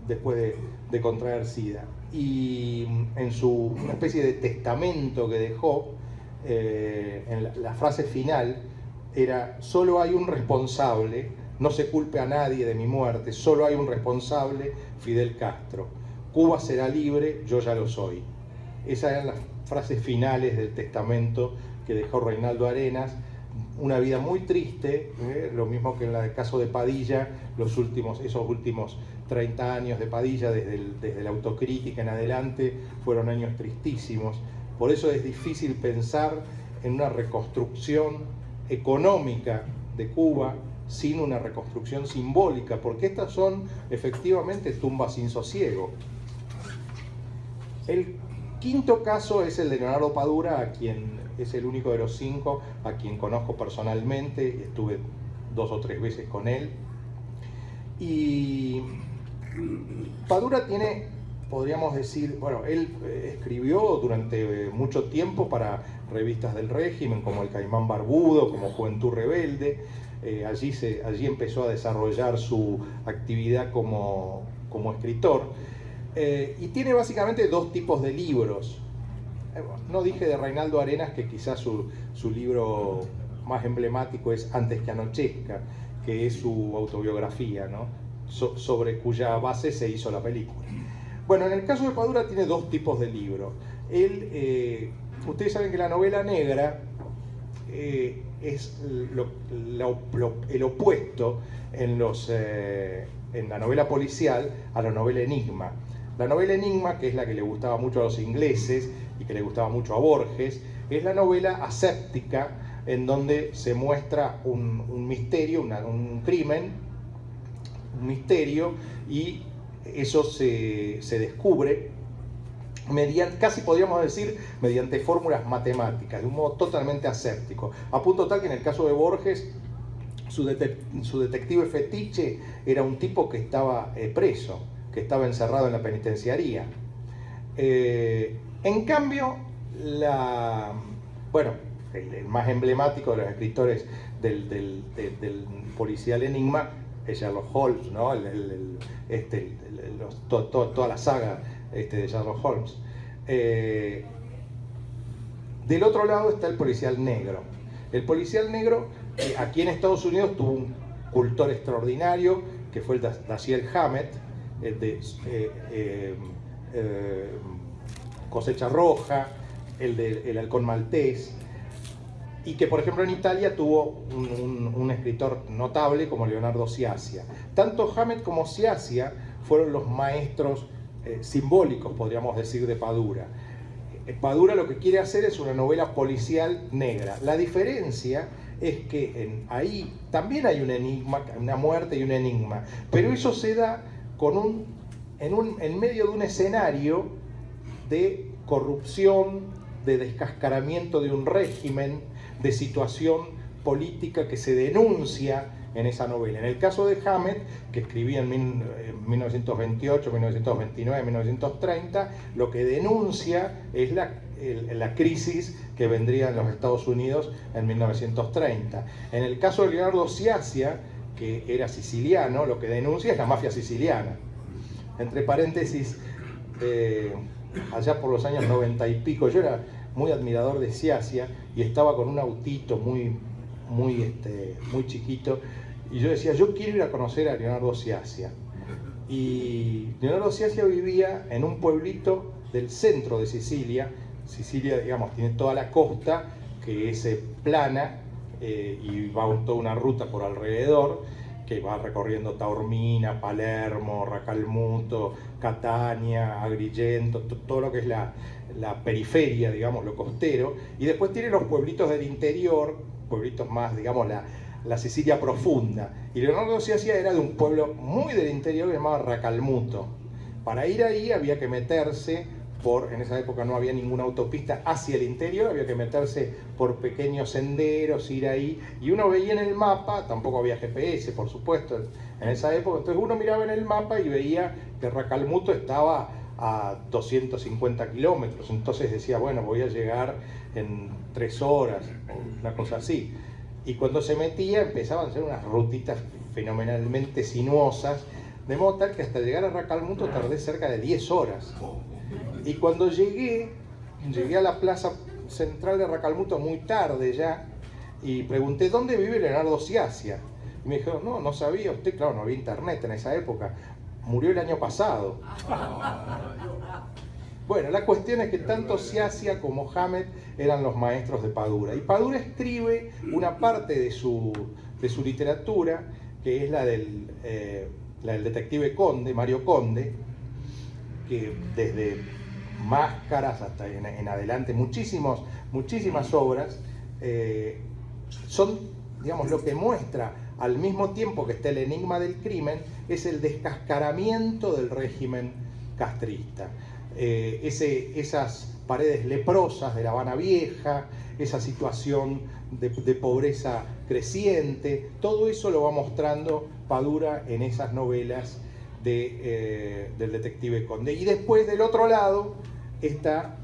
Speaker 3: después de contraer SIDA. Y en una especie de testamento que dejó, en la frase final era: solo hay un responsable, no se culpe a nadie de mi muerte, solo hay un responsable, Fidel Castro. Cuba será libre, yo ya lo soy. Esas eran las frases finales del testamento que dejó Reinaldo Arenas. Una vida muy triste, lo mismo que en el caso de Padilla, esos últimos 30 años de Padilla, desde la autocrítica en adelante, fueron años tristísimos. Por eso es difícil pensar en una reconstrucción económica de Cuba sin una reconstrucción simbólica, porque estas son efectivamente tumbas sin sosiego. El quinto caso es el de Leonardo Padura, a quien es el único de los 5 a quien conozco personalmente, estuve 2 o 3 veces con él. Y Padura tiene podríamos decir, bueno, él escribió durante mucho tiempo para revistas del régimen, como El Caimán Barbudo, como Juventud Rebelde. Allí empezó a desarrollar su actividad como escritor. Y tiene básicamente dos tipos de libros. No dije de Reinaldo Arenas que quizás su libro más emblemático es Antes que anochezca, que es su autobiografía, ¿no? Sobre cuya base se hizo la película. Bueno, en el caso de Padura tiene dos tipos de libros. Ustedes saben que la novela negra es el opuesto en la novela policial a la novela enigma. La novela enigma, que es la que le gustaba mucho a los ingleses y que le gustaba mucho a Borges, es la novela aséptica en donde se muestra un misterio, un crimen, un misterio, y eso se descubre mediante, casi podríamos decir, mediante fórmulas matemáticas, de un modo totalmente aséptico, a punto tal que en el caso de Borges, su detective fetiche era un tipo que estaba preso, que estaba encerrado en la penitenciaría. En cambio, el más emblemático de los escritores del policial enigma es Sherlock Holmes, ¿no? Toda la saga de Sherlock Holmes. Del otro lado está el policial negro. El policial negro, aquí en Estados Unidos, tuvo un cultor extraordinario, que fue el Dashiell Hammett, Cosecha Roja, el Halcón Maltés, y que por ejemplo en Italia tuvo un escritor notable como Leonardo Sciascia. Tanto Hammett como Sciascia fueron los maestros simbólicos, podríamos decir, de Padura. Padura lo que quiere hacer es una novela policial negra. La diferencia es que ahí también hay un enigma, una muerte y un enigma, pero eso se da en medio de un escenario de corrupción, de descascaramiento de un régimen, de situación política que se denuncia en esa novela. En el caso de Hammett, que escribía en 1928, 1929, 1930, lo que denuncia es la crisis que vendría en los Estados Unidos en 1930. En el caso de Leonardo Sciascia, que era siciliano, lo que denuncia es la mafia siciliana. Entre paréntesis, allá por los años 90 y pico, yo era muy admirador de Sciascia y estaba con un autito muy chiquito, y yo decía, yo quiero ir a conocer a Leonardo Sciascia. Y Leonardo Sciascia vivía en un pueblito del centro de Sicilia. Sicilia, digamos, tiene toda la costa que es plana, y va toda una ruta por alrededor que va recorriendo Taormina, Palermo, Racalmuto, Catania, Agrigento, todo lo que es la periferia, digamos, lo costero, y después tiene los pueblitos del interior, pueblitos más, digamos, la Sicilia profunda. Y Leonardo Sciascia era de un pueblo muy del interior llamado Racalmuto. Para ir ahí había que meterse en esa época no había ninguna autopista hacia el interior, había que meterse por pequeños senderos, ir ahí, y uno veía en el mapa, tampoco había GPS, por supuesto, en esa época, entonces uno miraba en el mapa y veía que Racalmuto estaba a 250 kilómetros, entonces decía, bueno, voy a llegar en 3 horas, una cosa así. Y cuando se metía empezaban a ser unas rutitas fenomenalmente sinuosas, de modo tal que hasta llegar a Racalmuto tardé cerca de 10 horas. Y cuando llegué a la plaza central de Racalmuto muy tarde ya, y pregunté, ¿dónde vive Leonardo Sciascia? Y me dijeron, no sabía usted, claro, no había internet en esa época, murió el año pasado. Bueno, la cuestión es que tanto Sciascia como Hammett eran los maestros de Padura, y Padura escribe una parte de su literatura, que es la del detective Conde, Mario Conde, que desde Máscaras hasta en adelante, muchísimas obras, son, digamos, lo que muestra al mismo tiempo que está el enigma del crimen, es el descascaramiento del régimen castrista. Esas paredes leprosas de La Habana Vieja, esa situación de pobreza creciente, todo eso lo va mostrando Padura en esas novelas del detective Conde. Y después, del otro lado, está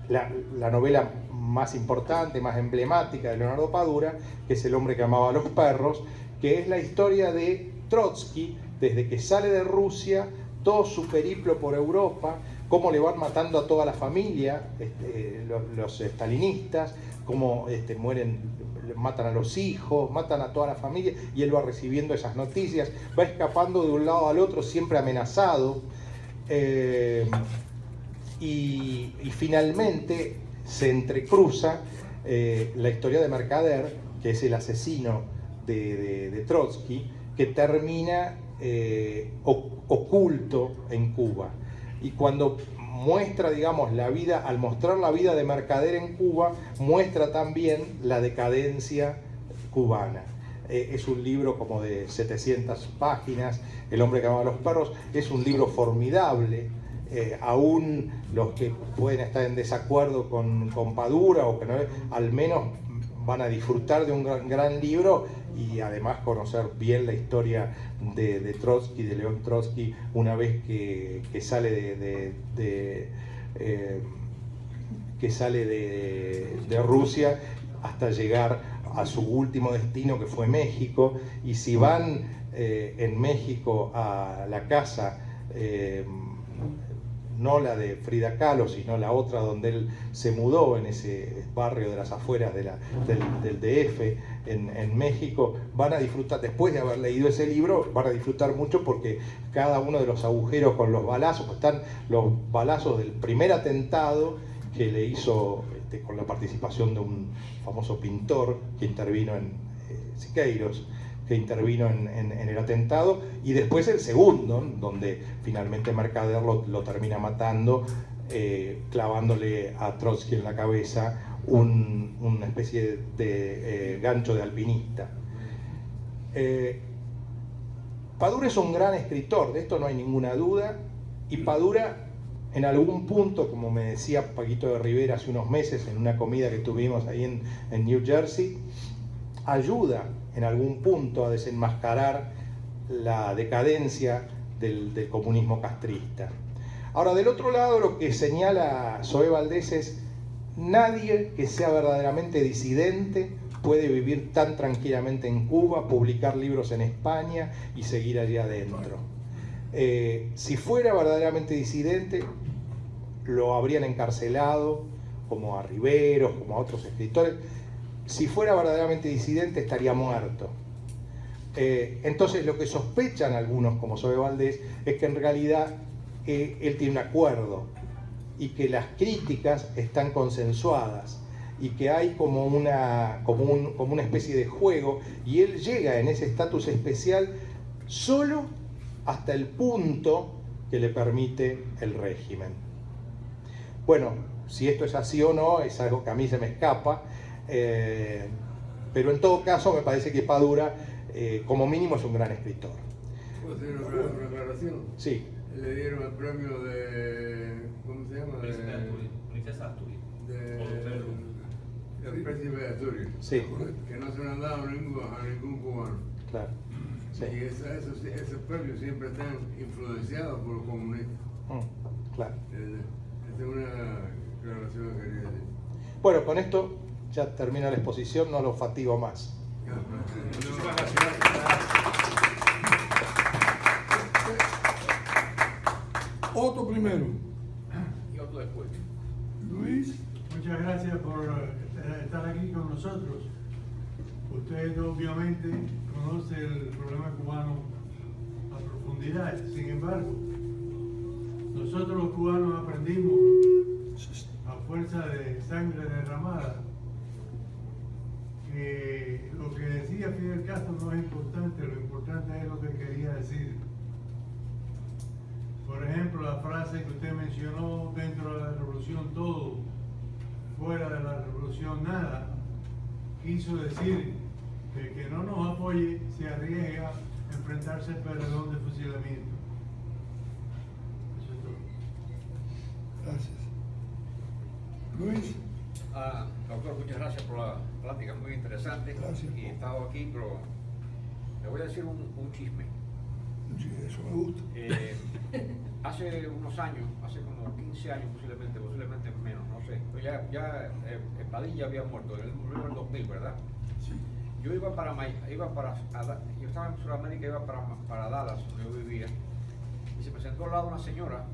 Speaker 3: la novela más importante, más emblemática de Leonardo Padura, que es El hombre que amaba a los perros, que es la historia de Trotsky desde que sale de Rusia, todo su periplo por Europa, cómo le van matando a toda la familia, los stalinistas, cómo mueren, matan a los hijos, matan a toda la familia, y él va recibiendo esas noticias, va escapando de un lado al otro, siempre amenazado, y finalmente se entrecruza la historia de Mercader, que es el asesino de Trotsky, que termina oculto en Cuba. Y cuando muestra, digamos, la vida, al mostrar la vida de Mercader en Cuba, muestra también la decadencia cubana. Es un libro como de 700 páginas, El hombre que amaba a los perros, es un libro formidable. Aún los que pueden estar en desacuerdo con Padura, o que no, al menos van a disfrutar de un gran libro, y además conocer bien la historia de Trotsky, de León Trotsky, una vez que sale de Rusia hasta llegar a su último destino, que fue México. Y si van en México a la casa, no la de Frida Kahlo, sino la otra donde él se mudó, en ese barrio de las afueras del DF en México, van a disfrutar, después de haber leído ese libro, van a disfrutar mucho, porque cada uno de los agujeros con los balazos, pues están los balazos del primer atentado que le hizo con la participación de un famoso pintor que intervino en Siqueiros, que intervino en el atentado, y después el segundo, donde finalmente Mercader lo termina matando, clavándole a Trotsky en la cabeza una especie de gancho de alpinista. Padura es un gran escritor, de esto no hay ninguna duda, y Padura en algún punto, como me decía Paquito de Rivera hace unos meses en una comida que tuvimos ahí en New Jersey, ayuda en algún punto a desenmascarar la decadencia del comunismo castrista. Ahora, del otro lado, lo que señala Zoé Valdés es: nadie que sea verdaderamente disidente puede vivir tan tranquilamente en Cuba, publicar libros en España y seguir allí adentro. Si fuera verdaderamente disidente, lo habrían encarcelado, como a Riveros, como a otros escritores. Si fuera verdaderamente disidente, estaría muerto. Entonces, lo que sospechan algunos, como Zoé Valdés, es que en realidad él tiene un acuerdo, y que las críticas están consensuadas, y que hay como una especie de juego, y él llega en ese estatus especial solo hasta el punto que le permite el régimen. Bueno, si esto es así o no, es algo que a mí se me escapa. Pero en todo caso me parece que Padura, como mínimo, es un gran escritor.
Speaker 5: ¿Puedo hacer una aclaración?
Speaker 3: Sí.
Speaker 5: Le dieron el premio de... ¿cómo se llama?
Speaker 6: Princesa Asturias.
Speaker 5: El príncipe de Asturias.
Speaker 3: Sí.
Speaker 5: Que no se lo han dado a ningún cubano.
Speaker 3: Claro. Sí.
Speaker 5: Y esos premios siempre están influenciados por los comunistas.
Speaker 3: Claro.
Speaker 5: Esta es una aclaración que quería decir.
Speaker 3: Bueno, con esto ya termina la exposición, no lo fatigo más.
Speaker 5: Muchísimas gracias.
Speaker 7: Otto primero.
Speaker 6: Y otro después.
Speaker 7: Luis.
Speaker 8: Muchas gracias por estar aquí con nosotros. Usted obviamente conoce el problema cubano a profundidad. Sin embargo, nosotros los cubanos aprendimos a fuerza de sangre derramada que lo que decía Fidel Castro no es importante, lo importante es lo que quería decir. Por ejemplo, la frase que usted mencionó: dentro de la revolución todo, fuera de la revolución nada, quiso decir que el que no nos apoye se arriesga a enfrentarse al paredón de fusilamiento. Eso es todo.
Speaker 7: Gracias. Luis.
Speaker 6: Doctor, muchas gracias por la plática, muy interesante.
Speaker 7: Gracias.
Speaker 6: Y he estado aquí, pero le voy a decir un chisme. hace unos años, hace como 15 años posiblemente menos, no sé. Pero ya Padilla había muerto, él murió en el 2000, ¿verdad?
Speaker 7: Sí.
Speaker 6: Yo iba yo estaba en Sudamérica, iba para Dallas, donde yo vivía, y se me sentó al lado una señora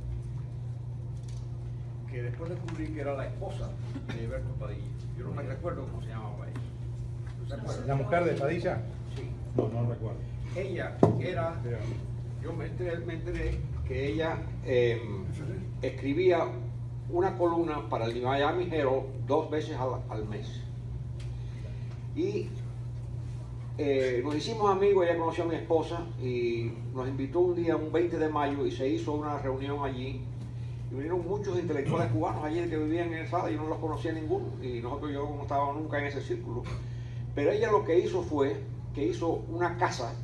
Speaker 6: que después descubrí que era la esposa de Alberto Padilla. Yo no me recuerdo cómo se llamaba ella. ¿Tú te acuerdas?
Speaker 3: ¿La mujer de Padilla?
Speaker 6: Sí.
Speaker 3: No, no recuerdo.
Speaker 6: Ella era,
Speaker 3: Pero,
Speaker 6: yo me enteré que ella escribía una columna para el Miami Herald 2 veces al mes. Y nos hicimos amigos, ella conoció a mi esposa y nos invitó un día, un 20 de mayo, y se hizo una reunión allí. Y vinieron muchos intelectuales cubanos allí que vivían en esa sala, yo no los conocía ninguno, y yo no estaba nunca en ese círculo. Pero ella lo que hizo fue que hizo una casa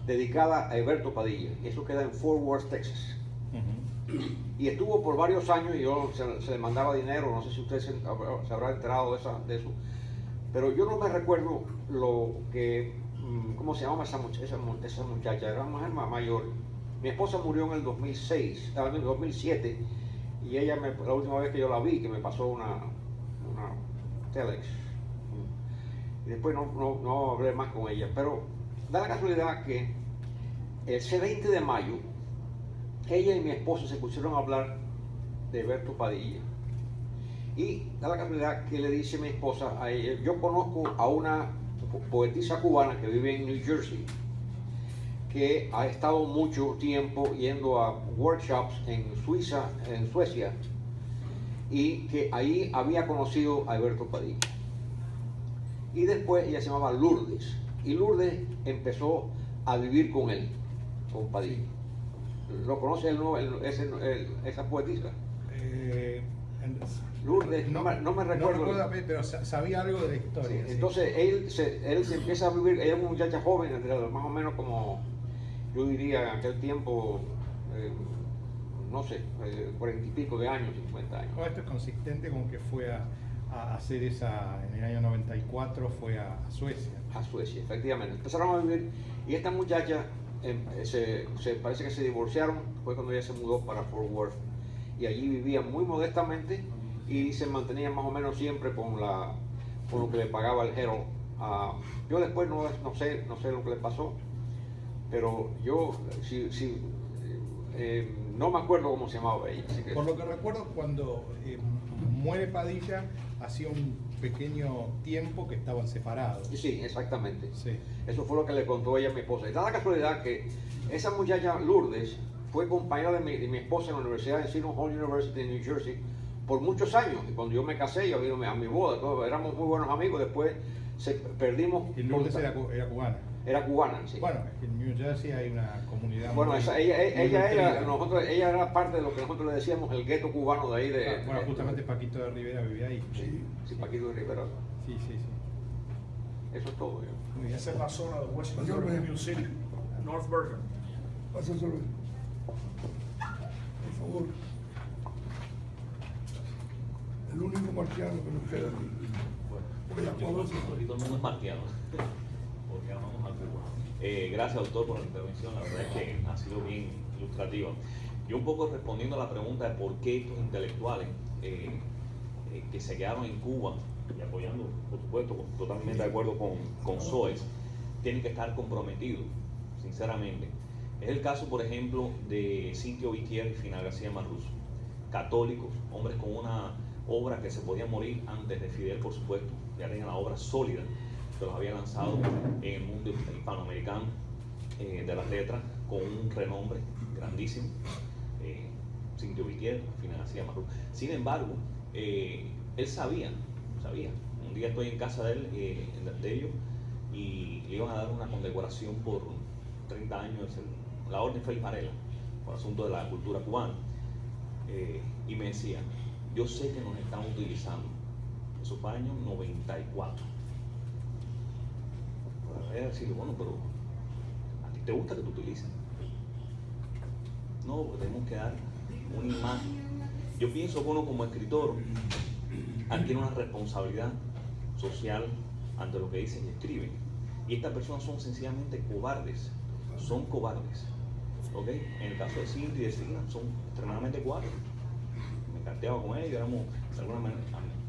Speaker 6: dedicada a Alberto Padilla, y eso queda en Fort Worth, Texas. Y estuvo por varios años y yo se le mandaba dinero, no sé si usted se habrá enterado de eso, pero yo no me recuerdo cómo se llamaba esa muchacha, era una mujer mayor. Mi esposa murió en el 2007, y ella, la última vez que yo la vi, que me pasó una telex, y después no hablé más con ella, pero da la casualidad que el 20 de mayo, ella y mi esposo se pusieron a hablar de Alberto Padilla. Y da la casualidad que le dice mi esposa a ella, yo conozco a una poetisa cubana que vive en New Jersey, que ha estado mucho tiempo yendo a workshops en Suecia, y que ahí había conocido a Alberto Padilla. Y después ella se llamaba Lourdes, y Lourdes empezó a vivir con él, con Padilla. ¿Lo conoce esa poetisa? Lourdes, no me recuerdo.
Speaker 3: No recuerdo, pero sabía algo de la historia.
Speaker 6: Sí.
Speaker 3: Sí.
Speaker 6: Entonces él se empieza a vivir, ella es una muchacha joven, más o menos como, yo diría en aquel tiempo, no sé, 40 y pico de años, 50 años.
Speaker 3: Esto es consistente con que fue a hacer esa, en el año 94 fue a Suecia.
Speaker 6: A Suecia, efectivamente. Empezaron a vivir, y esta muchacha parece que se divorciaron, fue cuando ella se mudó para Fort Worth, y allí vivían muy modestamente y se mantenían más o menos siempre con lo que le pagaba el Herald. Yo después no sé lo que le pasó, pero yo no me acuerdo cómo se llamaba ella. Así que,
Speaker 3: Por lo que recuerdo, cuando muere Padilla, hacía un pequeño tiempo que estaban separados.
Speaker 6: sí, exactamente.
Speaker 3: Sí.
Speaker 6: Eso fue lo que le contó ella a mi esposa. Y da la casualidad que esa muchacha Lourdes fue compañera de mi esposa en la Universidad de Seton Hall University en New Jersey por muchos años. Y cuando yo me casé, yo vino a mi boda, todos éramos muy buenos amigos. Después perdimos.
Speaker 3: Y Lourdes era cubana.
Speaker 6: Era cubana, sí.
Speaker 3: Bueno, es que en New Jersey hay una comunidad
Speaker 6: Bueno,
Speaker 3: muy
Speaker 6: ella
Speaker 3: nutrida.
Speaker 6: ella era parte de lo que nosotros le decíamos el gueto cubano de ahí.
Speaker 3: Bueno, justamente Paquito de Rivera vivía ahí.
Speaker 6: Sí, Paquito de Rivera.
Speaker 3: Sí.
Speaker 6: Eso es todo.
Speaker 3: Muy bien.
Speaker 4: Esa es la zona de West
Speaker 7: Señor
Speaker 4: Bergen,
Speaker 7: Bergen.
Speaker 4: New City, North Bergen.
Speaker 7: Pasa el saludo. Por favor. El único marciano que nos queda aquí. Porque la Ecuador se fue.
Speaker 9: Todo el mundo es marciano, porque amamos a Cuba. Gracias, doctor, por la intervención. La verdad es que ha sido bien ilustrativa. Yo un poco respondiendo a la pregunta de por qué estos intelectuales que se quedaron en Cuba y apoyando, por supuesto, totalmente de acuerdo con Soes, tienen que estar comprometidos, sinceramente. Es el caso, por ejemplo, de Cintio Vitier y Final García Marruso, católicos, hombres con una obra que se podía morir antes de Fidel, por supuesto, ya tenían la obra sólida, que los había lanzado en el mundo hispanoamericano de las letras, con un renombre grandísimo, Cintio Vitier, Final García Marruso. Sin embargo, él sabía, un día estoy en casa de ellos, y le iban a dar una condecoración por 30 años, la Orden Félix Varela, por asunto de la cultura cubana, y me decía, yo sé que nos están utilizando. Eso fue año 94. Era decirle, bueno, pero ¿a ti te gusta que te utilicen? No, porque tenemos que dar una imagen. Yo pienso que uno como escritor adquiere una responsabilidad social ante lo que dicen y escriben. Y estas personas son sencillamente cobardes. Son cobardes. ¿ok? En el caso de Cindy y de Signa son extremadamente cuáticos. Me carteaba con ellos, éramos, de alguna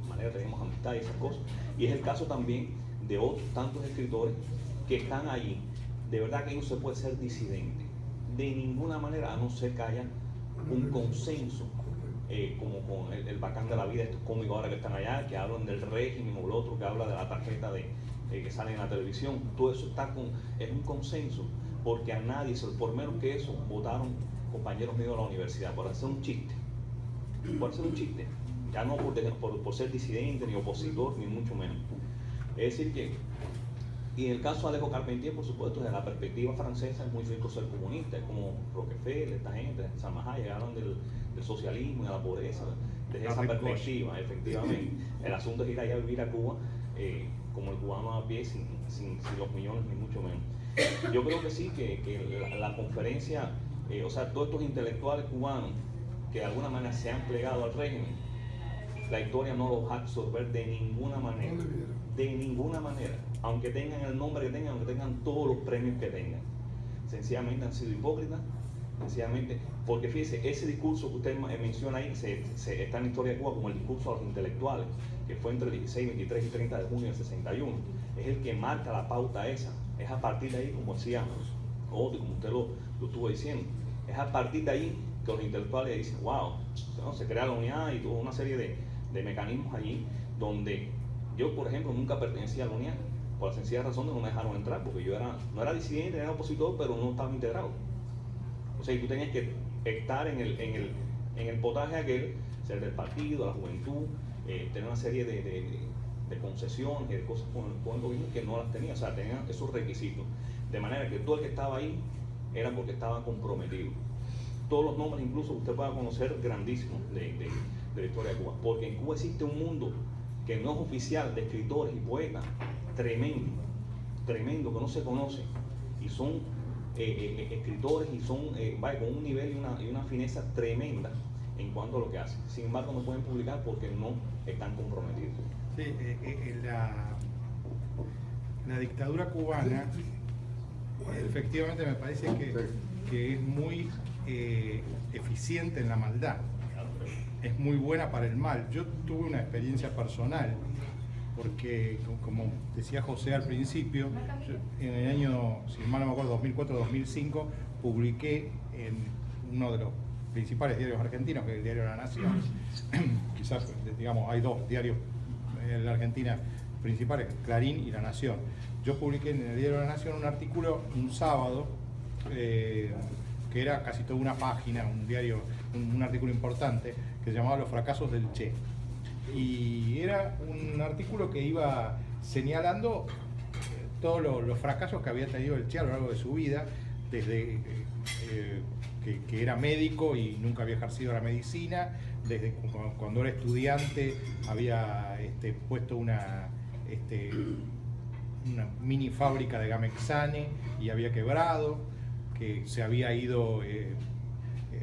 Speaker 9: manera teníamos amistad y esas cosas. Y es el caso también de otros tantos escritores que están allí. De verdad que no se puede ser disidente, de ninguna manera, a no ser que haya un consenso, como con el bacán de la vida, estos cómicos ahora que están allá, que hablan del régimen o el otro que habla de la tarjeta que sale en la televisión. Todo eso es un consenso, porque a nadie, por menos que eso, votaron compañeros míos de la universidad por hacer un chiste. Por hacer un chiste. Ya no por ser disidente, ni opositor, ni mucho menos. Es decir que, y en el caso de Alejo Carpentier, por supuesto, desde la perspectiva francesa es muy rico ser comunista, es como Rockefeller, esta gente, Samajá, llegaron del socialismo y de la pobreza, desde esa perspectiva, efectivamente. El asunto es ir allá a vivir a Cuba como el cubano a pie, sin los millones, ni mucho menos. Yo creo que sí, que la conferencia, o sea, todos estos intelectuales cubanos que de alguna manera se han plegado al régimen, la historia no los va a absorber de ninguna manera. De ninguna manera. Aunque tengan el nombre que tengan, aunque tengan todos los premios que tengan. Sencillamente han sido hipócritas. Sencillamente, porque fíjese, ese discurso que usted menciona ahí está en la historia de Cuba como el discurso a los intelectuales, que fue entre el 16, 23 y 30 de junio del 61. Es el que marca la pauta esa. Es a partir de ahí, como decía Otto, como usted lo estuvo diciendo, es a partir de ahí que los intelectuales dicen, wow, ¿no? Se crea la unidad y toda una serie de mecanismos allí donde yo, por ejemplo, nunca pertenecía a la unidad, por la sencilla razón de que no me dejaron entrar, porque yo no era disidente, era opositor, pero no estaba integrado. O sea, y tú tenías que estar en el potaje aquel, ser del partido, la juventud, tener una serie de concesiones y de cosas con el gobierno que no las tenía, o sea, tenían esos requisitos. De manera que todo el que estaba ahí era porque estaba comprometido. Todos los nombres, incluso usted pueda conocer, grandísimos de la historia de Cuba, porque en Cuba existe un mundo que no es oficial, de escritores y poetas, tremendo, que no se conoce, y son escritores y son, con un nivel y una fineza tremenda en cuanto a lo que hacen. Sin embargo, no pueden publicar porque no están comprometidos.
Speaker 3: Sí, la dictadura cubana, efectivamente me parece que es muy eficiente en la maldad. Es muy buena para el mal. Yo tuve una experiencia personal, porque como decía José al principio, en el año, si mal no me acuerdo, 2004-2005, publiqué en uno de los principales diarios argentinos, que es el diario La Nación. Quizás, digamos, hay dos diarios en la Argentina principales, Clarín y La Nación. Yo publiqué en el diario La Nación un artículo un sábado, que era casi toda una página, un artículo importante, que se llamaba Los fracasos del Che. Y era un artículo que iba señalando todos los fracasos que había tenido el Che a lo largo de su vida, desde que era médico y nunca había ejercido la medicina, desde cuando era estudiante había puesto una mini fábrica de Gamexane y había quebrado, que se había ido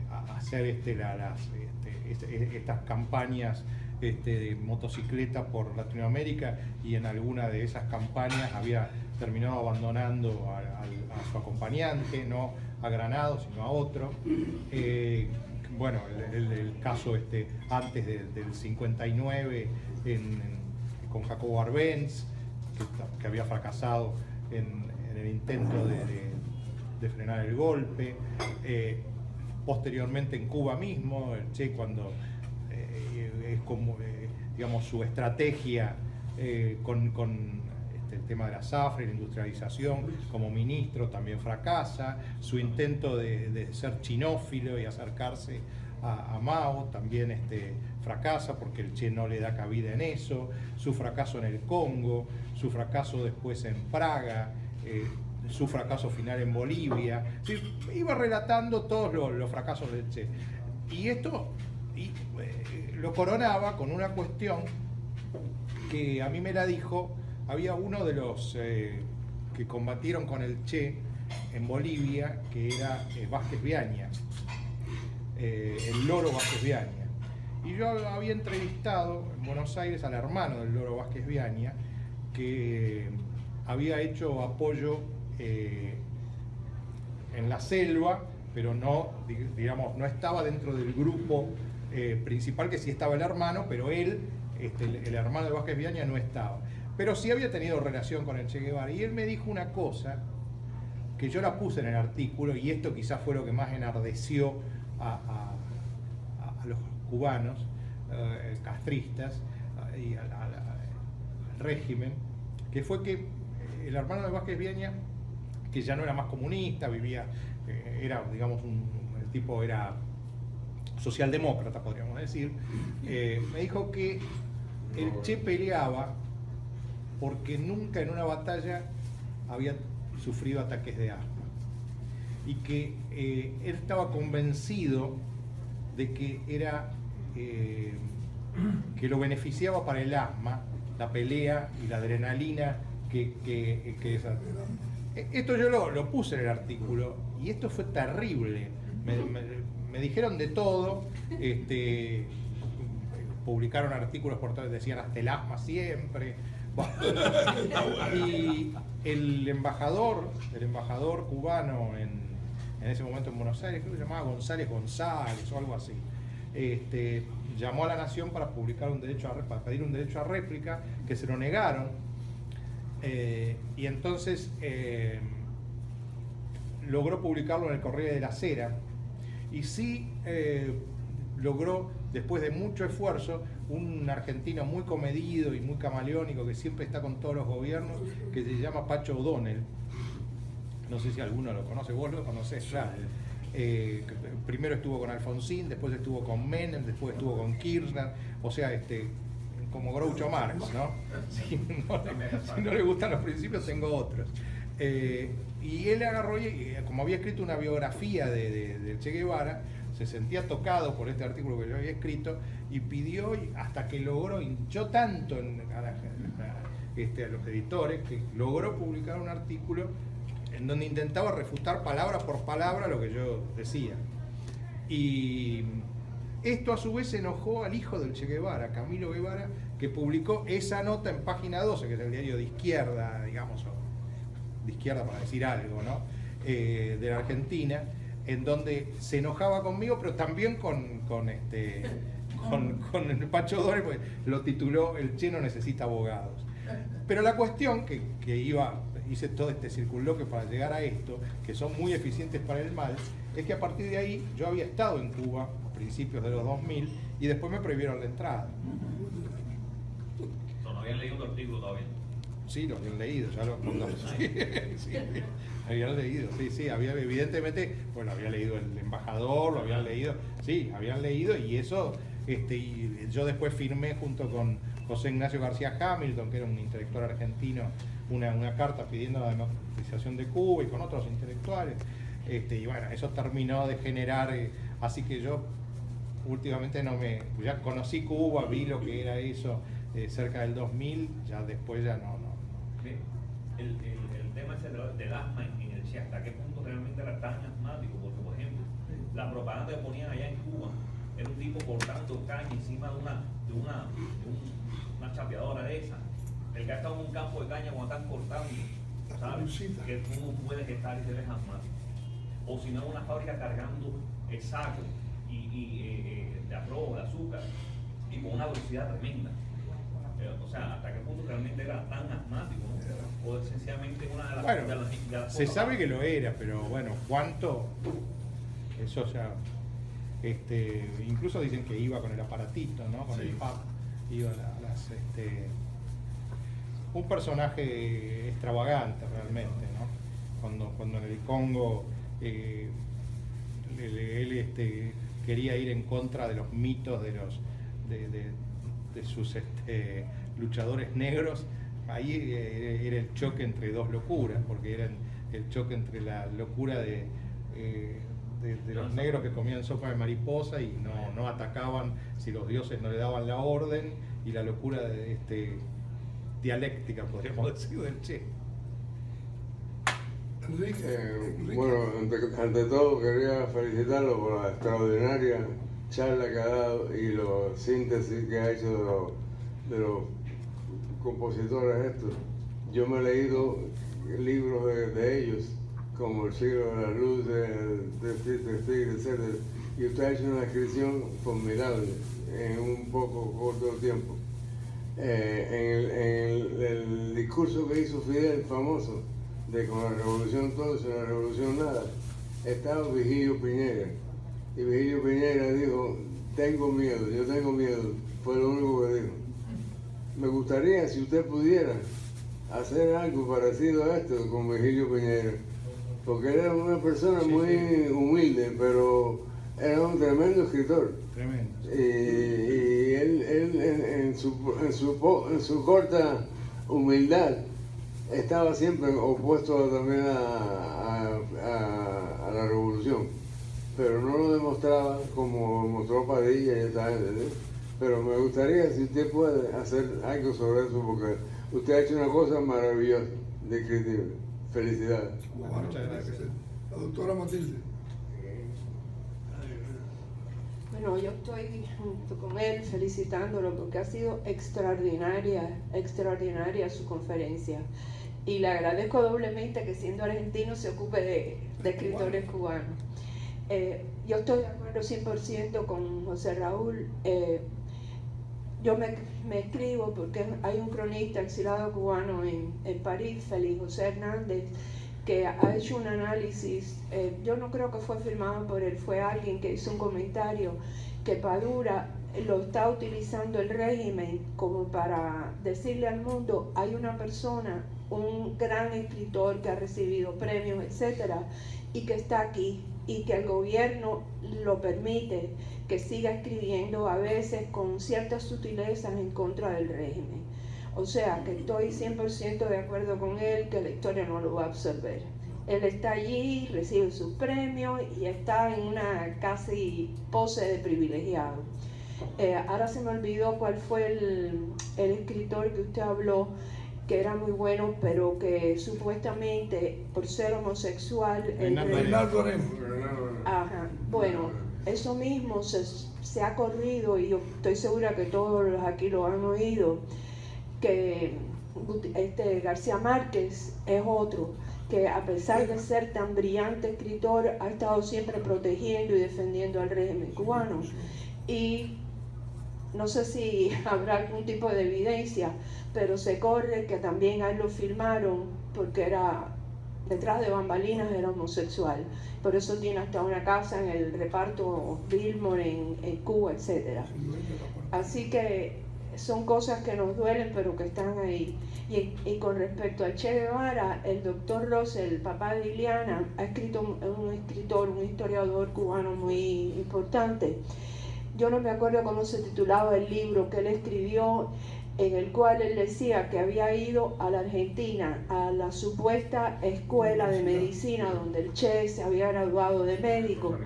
Speaker 3: a hacer estas campañas de motocicleta por Latinoamérica, y en alguna de esas campañas había terminado abandonando a su acompañante, no a Granado sino a otro. Bueno, el caso antes del 59 con Jacobo Arbenz, que había fracasado en el intento de frenar el golpe. Posteriormente en Cuba mismo, el Che, cuando es como, digamos, su estrategia con el tema de la zafra y la industrialización como ministro también fracasa, su intento de ser chinófilo y acercarse a Mao también fracasa, porque el Che no le da cabida en eso, su fracaso en el Congo, su fracaso después en Praga, su fracaso final en Bolivia. Sí, iba relatando todos los fracasos del Che. Y esto lo coronaba con una cuestión que a mí me la dijo. Había uno de los que combatieron con el Che en Bolivia, que era Vázquez Viaña, el Loro Vázquez Viaña. Y yo había entrevistado en Buenos Aires al hermano del Loro Vázquez Viaña, que había hecho apoyo en la selva pero no, digamos, no estaba dentro del grupo principal, que sí estaba el hermano, pero él, el hermano de Vázquez Viaña, no estaba. Pero sí había tenido relación con el Che Guevara. Y él me dijo una cosa que yo la puse en el artículo, y esto quizás fue lo que más enardeció a los cubanos castristas y al régimen, que fue que el hermano de Vázquez Viaña, que ya no era más comunista, vivía, era, digamos, el tipo era socialdemócrata, podríamos decir, me dijo que el Che peleaba porque nunca en una batalla había sufrido ataques de asma, y que él estaba convencido de que era que lo beneficiaba para el asma la pelea y la adrenalina que esa. Esto yo lo puse en el artículo, y esto fue terrible. Me dijeron de todo, publicaron artículos por todos, decían hasta el asma siempre. Y el embajador cubano en ese momento en Buenos Aires, creo que se llamaba González o algo así, llamó a la Nación para publicar para pedir un derecho a réplica, que se lo negaron, y entonces logró publicarlo en el Correo de la Sera, y sí logró, después de mucho esfuerzo, un argentino muy comedido y muy camaleónico, que siempre está con todos los gobiernos, que se llama Pacho O'Donnell. No sé si alguno lo conoce, vos lo conocés, claro. Primero estuvo con Alfonsín, después estuvo con Menem, después estuvo con Kirchner, o sea, como Groucho Marx, ¿no? Si no le gustan los principios, tengo otros. Y él agarró, y como había escrito una biografía del Che Guevara, se sentía tocado por este artículo que yo había escrito, y pidió, hasta que logró, hinchó tanto a los editores, que logró publicar un artículo en donde intentaba refutar palabra por palabra lo que yo decía. Y esto a su vez enojó al hijo del Che Guevara, Camilo Guevara, que publicó esa nota en Página 12, que es el diario de izquierda, digamos, de izquierda para decir algo, ¿no? De la Argentina, en donde se enojaba conmigo, pero también con el Pacho O'Donnell, porque lo tituló "El Che no necesita abogados". Pero la cuestión que hice todo este circunloquio para llegar a esto, que son muy eficientes para el mal, es que a partir de ahí yo había estado en Cuba a principios de los 2000, y después me prohibieron la entrada.
Speaker 9: ¿No habían leído tu artículo todavía?
Speaker 3: Sí, lo habían leído, ya lo sí, habían leído, sí, evidentemente, pues lo había leído el embajador, lo habían leído, y eso, y yo después firmé junto con José Ignacio García Hamilton, que era un intelectual argentino, una carta pidiendo la democratización de Cuba, y con otros intelectuales, y bueno, eso terminó de generar, así que yo últimamente ya conocí Cuba, vi lo que era eso cerca del 2000, ya después ya no.
Speaker 9: El tema ese del asma en el Che, ¿hasta qué punto realmente era tan asmático? Porque, por ejemplo, la propaganda que ponían allá en Cuba era un tipo cortando caña encima de una chapeadora de esa. El que ha estado en un campo de caña cuando están cortando, ¿sabes? Que tú no puedes estar y eres asmático. O si no, en una fábrica cargando el saco de arroz, de azúcar, y con una velocidad tremenda. O sea, ¿hasta qué punto realmente era tan asmático, ¿no? O sencillamente una de las...
Speaker 3: Bueno,
Speaker 9: de las
Speaker 3: se sabe que lo era, pero bueno, ¿cuánto? Eso ya... incluso dicen que iba con el aparatito, ¿no? Con el PAP, iba a las... un personaje extravagante realmente, ¿no? Cuando en el Congo él quería ir en contra de los mitos de sus luchadores negros, ahí era el choque entre dos locuras, porque era el choque entre la locura de los negros que comían sopa de mariposa y no atacaban si los dioses no le daban la orden, y la locura dialéctica, podríamos decir, del Che.
Speaker 5: Bueno, ante todo quería felicitarlo por la extraordinaria charla que ha dado y la síntesis que ha hecho de los compositores estos. Yo me he leído libros de ellos como El siglo de la luz, de Tigre, etc. Y usted ha hecho una descripción formidable en un poco corto tiempo. En el discurso que hizo Fidel, famoso, de con la revolución todo, sin la revolución nada, estaba Vigilio Piñera. Y Vigilio Piñera dijo, tengo miedo, yo tengo miedo. Fue lo único que dijo. Me gustaría, si usted pudiera, hacer algo parecido a esto con Vigilio Piñera. Porque él era una persona muy humilde, pero era un tremendo escritor.
Speaker 3: Tremendo.
Speaker 5: Y él en su corta humildad estaba siempre opuesto también a la revolución, pero no lo demostraba como mostró Padilla y esta gente, ¿sí? Pero me gustaría, si usted puede, hacer algo sobre eso, porque usted ha hecho una cosa maravillosa, descriptible. Felicidades.
Speaker 3: Muchas gracias.
Speaker 7: La doctora Matilde.
Speaker 10: Bueno, yo estoy junto con él felicitándolo porque ha sido extraordinaria su conferencia. Y le agradezco doblemente que siendo argentino se ocupe de escritores cubanos. Yo estoy de acuerdo 100% con José Raúl. Yo me escribo porque hay un cronista exilado cubano en París, Félix José Hernández, que ha hecho un análisis, yo no creo que fue firmado por él, fue alguien que hizo un comentario que Padura lo está utilizando el régimen como para decirle al mundo, hay una persona, un gran escritor que ha recibido premios, etcétera, y que está aquí, y que el gobierno lo permite que siga escribiendo a veces con ciertas sutilezas en contra del régimen. O sea, que estoy 100% de acuerdo con él, que la historia no lo va a absorber. Él está allí, recibe sus premios y está en una casi pose de privilegiado. Ahora se me olvidó cuál fue el escritor que usted habló, que era muy bueno, pero que supuestamente por ser homosexual...
Speaker 7: Reinaldo Arena.
Speaker 10: Ajá, bueno, eso mismo se ha corrido y yo estoy segura que todos los aquí lo han oído, que García Márquez es otro, que a pesar de ser tan brillante escritor, ha estado siempre protegiendo y defendiendo al régimen cubano. Y no sé si habrá algún tipo de evidencia, pero se corre que también a él lo filmaron porque era, detrás de bambalinas era homosexual. Por eso tiene hasta una casa en el reparto Billmore en Cuba, etc. Así que son cosas que nos duelen, pero que están ahí. Y con respecto a Che Guevara, el doctor Rosell, el papá de Liliana, ha escrito un historiador cubano muy importante. Yo no me acuerdo cómo se titulaba el libro que él escribió, en el cual él decía que había ido a la Argentina, a la supuesta escuela de medicina donde el Che se había graduado de médico,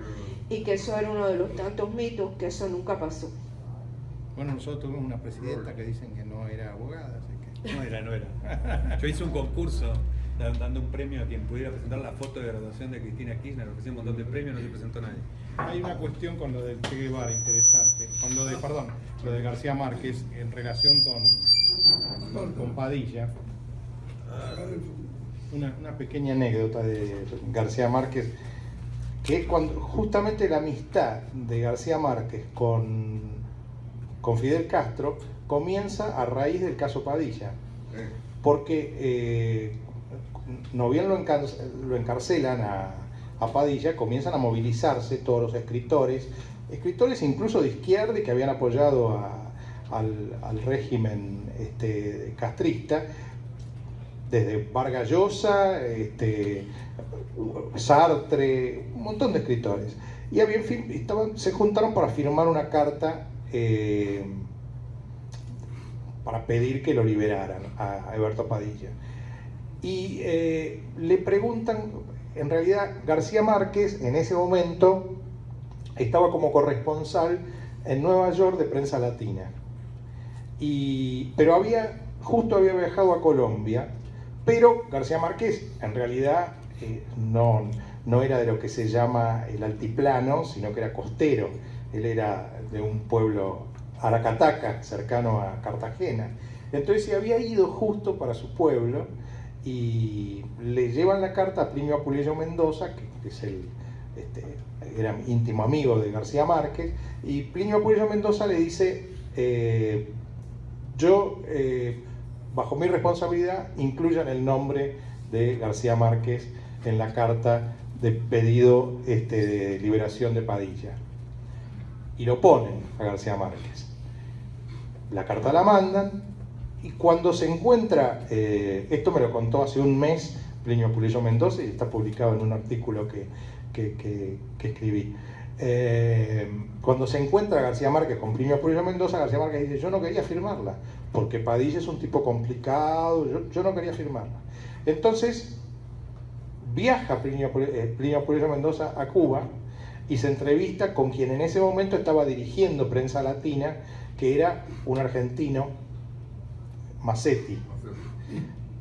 Speaker 10: y que eso era uno de los tantos mitos, que eso nunca pasó.
Speaker 3: Bueno, nosotros tuvimos una presidenta que dicen que no era abogada, así que...
Speaker 2: No era. Yo hice un concurso dando un premio a quien pudiera presentar la foto de graduación de Cristina Kirchner, ofrecí un montón de premios, no se presentó nadie.
Speaker 3: Hay una cuestión con lo del Che Guevara interesante, con lo de García Márquez en relación con Padilla. Una pequeña anécdota de García Márquez, que es cuando justamente la amistad de García Márquez con Fidel Castro comienza a raíz del caso Padilla, porque no bien lo encarcelan a Padilla, comienzan a movilizarse todos los escritores incluso de izquierda que habían apoyado al régimen castrista, desde Vargas Llosa, Sartre, un montón de escritores, y se juntaron para firmar una carta para pedir que lo liberaran a Eberto Padilla. Y le preguntan, en realidad García Márquez en ese momento estaba como corresponsal en Nueva York de Prensa Latina, pero justo había viajado a Colombia, pero García Márquez en realidad no era de lo que se llama el altiplano, sino que era costero. Él era de un pueblo, Aracataca, cercano a Cartagena. Entonces se había ido justo para su pueblo y le llevan la carta a Plinio Apuleyo Mendoza, que es era íntimo amigo de García Márquez, y Plinio Apuleyo Mendoza le dice, yo, bajo mi responsabilidad, incluyan el nombre de García Márquez en la carta de pedido de liberación de Padilla. Y lo ponen a García Márquez. La carta la mandan, y cuando se encuentra, esto me lo contó hace un mes Plinio Apuleyo Mendoza, y está publicado en un artículo que escribí. Cuando se encuentra García Márquez con Plinio Apuleyo Mendoza, García Márquez dice, yo no quería firmarla, porque Padilla es un tipo complicado, yo no quería firmarla. Entonces viaja Plinio Apuleyo Mendoza a Cuba y se entrevista con quien en ese momento estaba dirigiendo Prensa Latina, que era un argentino, Massetti,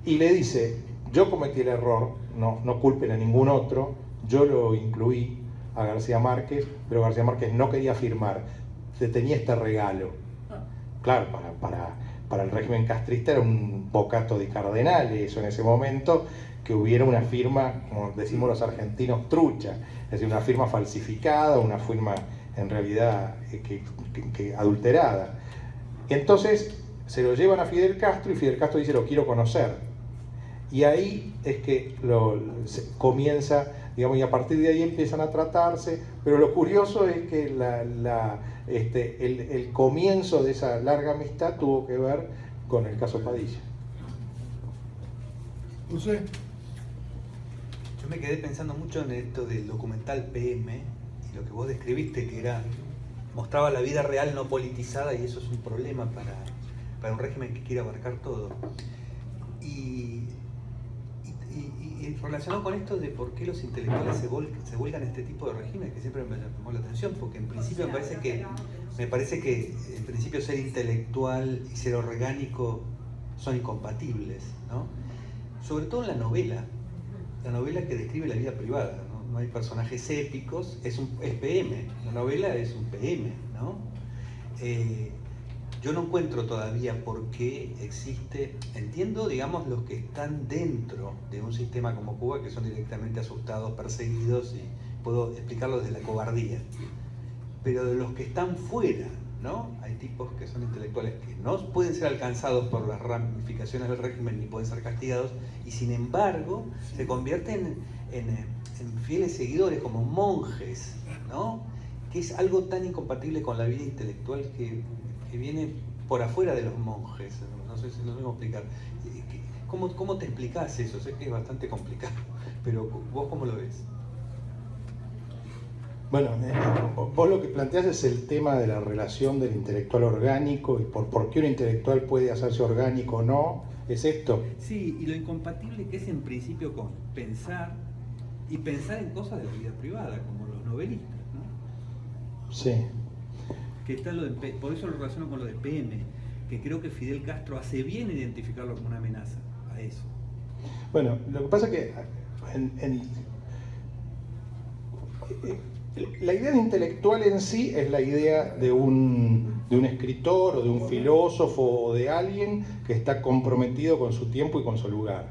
Speaker 3: y le dice, yo cometí el error, no culpen a ningún otro, yo lo incluí a García Márquez, pero García Márquez no quería firmar, tenía este regalo. Claro, para el régimen castrista era un bocato de cardenales eso en ese momento, que hubiera una firma, como decimos los argentinos, trucha, es decir, una firma falsificada, una firma en realidad que adulterada. Entonces se lo llevan a Fidel Castro y Fidel Castro dice, lo quiero conocer. Y ahí es que comienza, digamos, y a partir de ahí empiezan a tratarse, pero lo curioso es que el comienzo de esa larga amistad tuvo que ver con el caso Padilla.
Speaker 7: José.
Speaker 2: Yo me quedé pensando mucho en esto del documental PM y lo que vos describiste, que mostraba la vida real no politizada, y eso es un problema para un régimen que quiere abarcar todo. Y relacionado con esto de por qué los intelectuales se vuelcan a este tipo de regímenes, que siempre me llamó la atención, porque en principio me parece que en principio ser intelectual y ser orgánico son incompatibles, ¿no? Sobre todo en la novela que describe la vida privada, ¿no? No hay personajes épicos, es PM, la novela es un PM, ¿no? Yo no encuentro todavía por qué existe, entiendo, digamos, los que están dentro de un sistema como Cuba, que son directamente asustados, perseguidos, y puedo explicarlo desde la cobardía, pero de los que están fuera, ¿no? Hay tipos que son intelectuales que no pueden ser alcanzados por las ramificaciones del régimen ni pueden ser castigados, y sin embargo se convierten en fieles seguidores, como monjes, ¿no? Que es algo tan incompatible con la vida intelectual que viene por afuera de los monjes. No sé si lo mismo explicar. ¿Cómo te explicás eso? Sé que es bastante complicado, pero ¿vos cómo lo ves?
Speaker 3: Bueno, vos lo que planteás es el tema de la relación del intelectual orgánico y por qué un intelectual puede hacerse orgánico o no. ¿Es esto?
Speaker 2: Sí, y lo incompatible que es en principio con pensar en cosas de la vida privada, como los novelistas, ¿no?
Speaker 3: Sí.
Speaker 2: Que está por eso lo relaciono con lo de PM, que creo que Fidel Castro hace bien identificarlo como una amenaza a eso.
Speaker 3: Bueno, lo que pasa es que la idea de intelectual en sí es la idea de un escritor o de un filósofo o de alguien que está comprometido con su tiempo y con su lugar.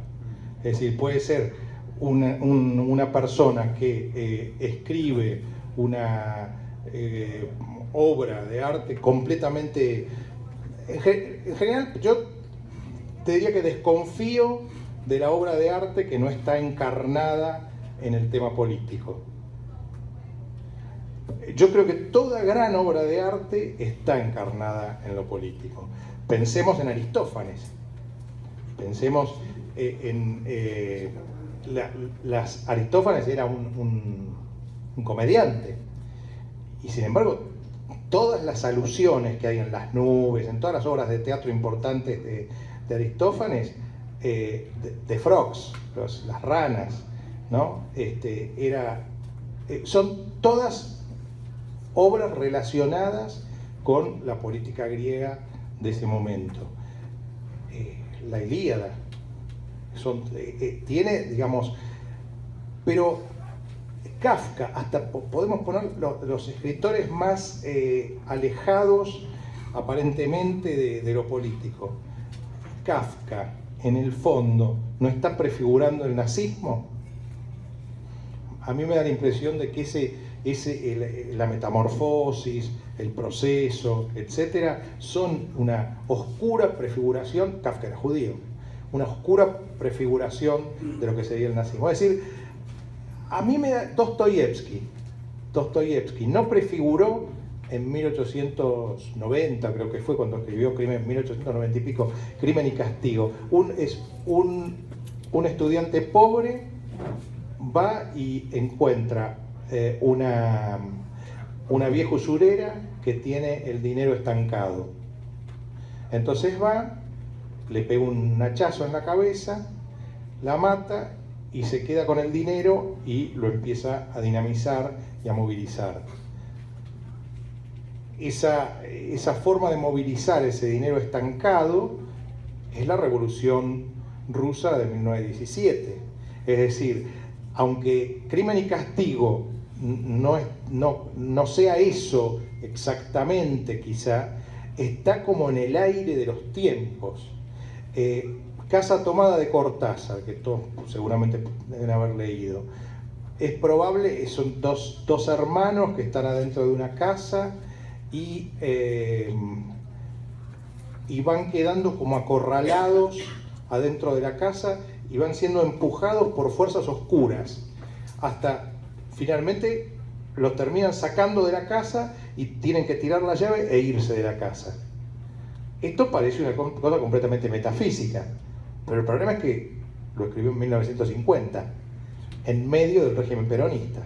Speaker 3: Es decir, puede ser una persona que escribe una obra de arte completamente... En general, yo te diría que desconfío de la obra de arte que no está encarnada en el tema político. Yo creo que toda gran obra de arte está encarnada en lo político. Pensemos en Aristófanes. Pensemos Aristófanes era un comediante. Y sin embargo, todas las alusiones que hay en Las nubes, en todas las obras de teatro importantes de Aristófanes, de Frogs, las ranas, ¿no? Son todas obras relacionadas con la política griega de ese momento. La Ilíada tiene, digamos, pero Kafka, hasta podemos poner los escritores más alejados aparentemente de lo político. Kafka, en el fondo, no está prefigurando el nazismo? A mí me da la impresión de que la metamorfosis, el proceso, etcétera, son una oscura prefiguración, Kafka era judío, una oscura prefiguración de lo que sería el nazismo. Es decir, a mí me da Dostoyevsky no prefiguró en 1890, creo que fue cuando escribió Crimen, 1890 y pico, Crimen y Castigo. Un estudiante pobre va y encuentra una vieja usurera que tiene el dinero estancado. Entonces va, le pega un hachazo en la cabeza, la mata y se queda con el dinero y lo empieza a dinamizar y a movilizar. Esa forma de movilizar ese dinero estancado es la Revolución Rusa de 1917. Es decir, aunque Crimen y Castigo no sea eso exactamente, quizá, está como en el aire de los tiempos. Casa Tomada de Cortázar, que todos seguramente deben haber leído. Es probable, son dos hermanos que están adentro de una casa y van quedando como acorralados adentro de la casa y van siendo empujados por fuerzas oscuras hasta finalmente los terminan sacando de la casa y tienen que tirar la llave e irse de la casa. Esto parece una cosa completamente metafísica, pero el problema es que lo escribió en 1950, en medio del régimen peronista.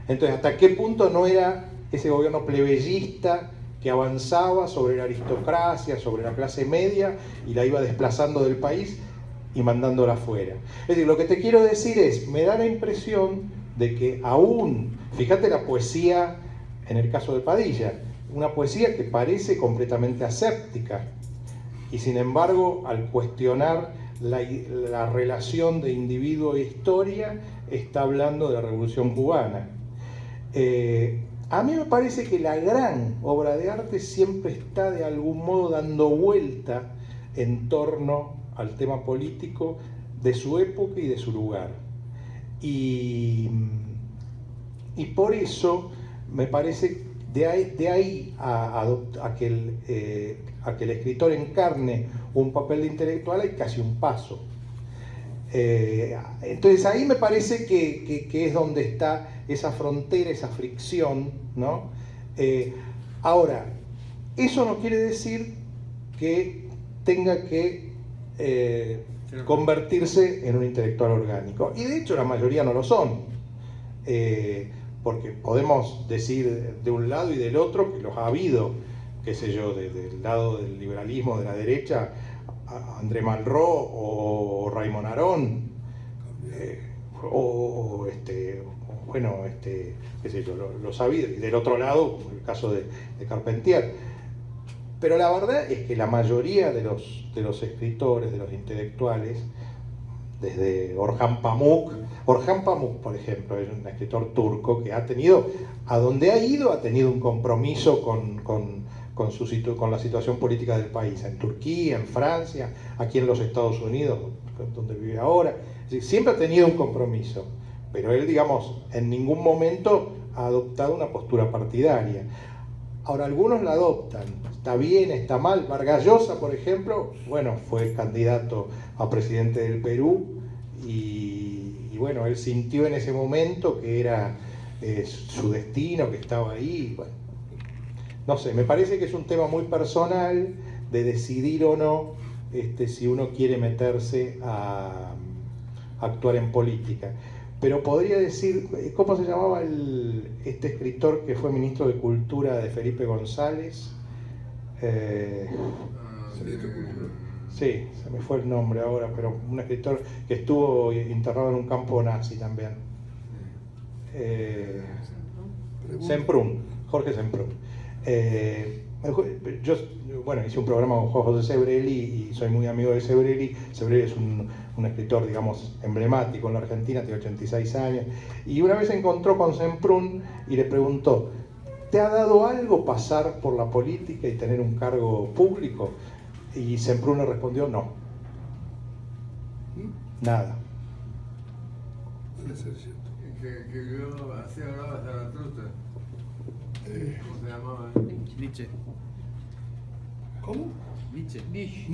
Speaker 3: Entonces, ¿hasta qué punto no era ese gobierno plebeyista que avanzaba sobre la aristocracia, sobre la clase media y la iba desplazando del país y mandándola afuera? Es decir, lo que te quiero decir es, me da la impresión de que aún, fíjate la poesía en el caso de Padilla, una poesía que parece completamente aséptica y sin embargo al cuestionar la relación de individuo e historia está hablando de la Revolución Cubana. A mí me parece que la gran obra de arte siempre está de algún modo dando vuelta en torno al tema político de su época y de su lugar. Y por eso me parece de ahí a que el escritor encarne un papel de intelectual hay casi un paso. Entonces ahí me parece que es donde está esa frontera, esa fricción, ¿no? Ahora, eso no quiere decir que tenga que convertirse en un intelectual orgánico. Y de hecho la mayoría no lo son. Porque podemos decir de un lado y del otro que los ha habido, qué sé yo, del lado del liberalismo de la derecha, André Malraux o Raymond Aron, qué sé yo, los ha habido, y del otro lado, como el caso de Carpentier. Pero la verdad es que la mayoría de los escritores, de los intelectuales, desde Orhan Pamuk, por ejemplo, es un escritor turco que ha tenido, a donde ha ido, ha tenido un compromiso con la situación política del país, en Turquía, en Francia, aquí en los Estados Unidos, donde vive ahora. Es decir, siempre ha tenido un compromiso, pero él, digamos, en ningún momento ha adoptado una postura partidaria. Ahora, algunos la adoptan, está bien, está mal. Vargas Llosa, por ejemplo, bueno, fue candidato a presidente del Perú y bueno, él sintió en ese momento que era su destino, que estaba ahí. Bueno, no sé, me parece que es un tema muy personal de decidir o no si uno quiere meterse a actuar en política. Pero podría decir, ¿cómo se llamaba este escritor que fue ministro de Cultura de Felipe González? Sí, se me fue el nombre ahora, pero un escritor que estuvo internado en un campo nazi también. Semprún, Jorge Semprún. Yo, bueno, hice un programa con Juan José Sebrelli y soy muy amigo de Sebrelli. Sebrelli es un escritor, digamos, emblemático en la Argentina, tiene 86 años. Y una vez se encontró con Semprún y le preguntó, ¿te ha dado algo pasar por la política y tener un cargo público? Y Semprún le respondió, no. Nada.
Speaker 7: Debe ser cierto.
Speaker 5: Que yo así hablaba Zaratustra. ¿Cómo se llamaba?
Speaker 7: ¿Cómo?
Speaker 11: Nietzsche.
Speaker 7: Nietzsche.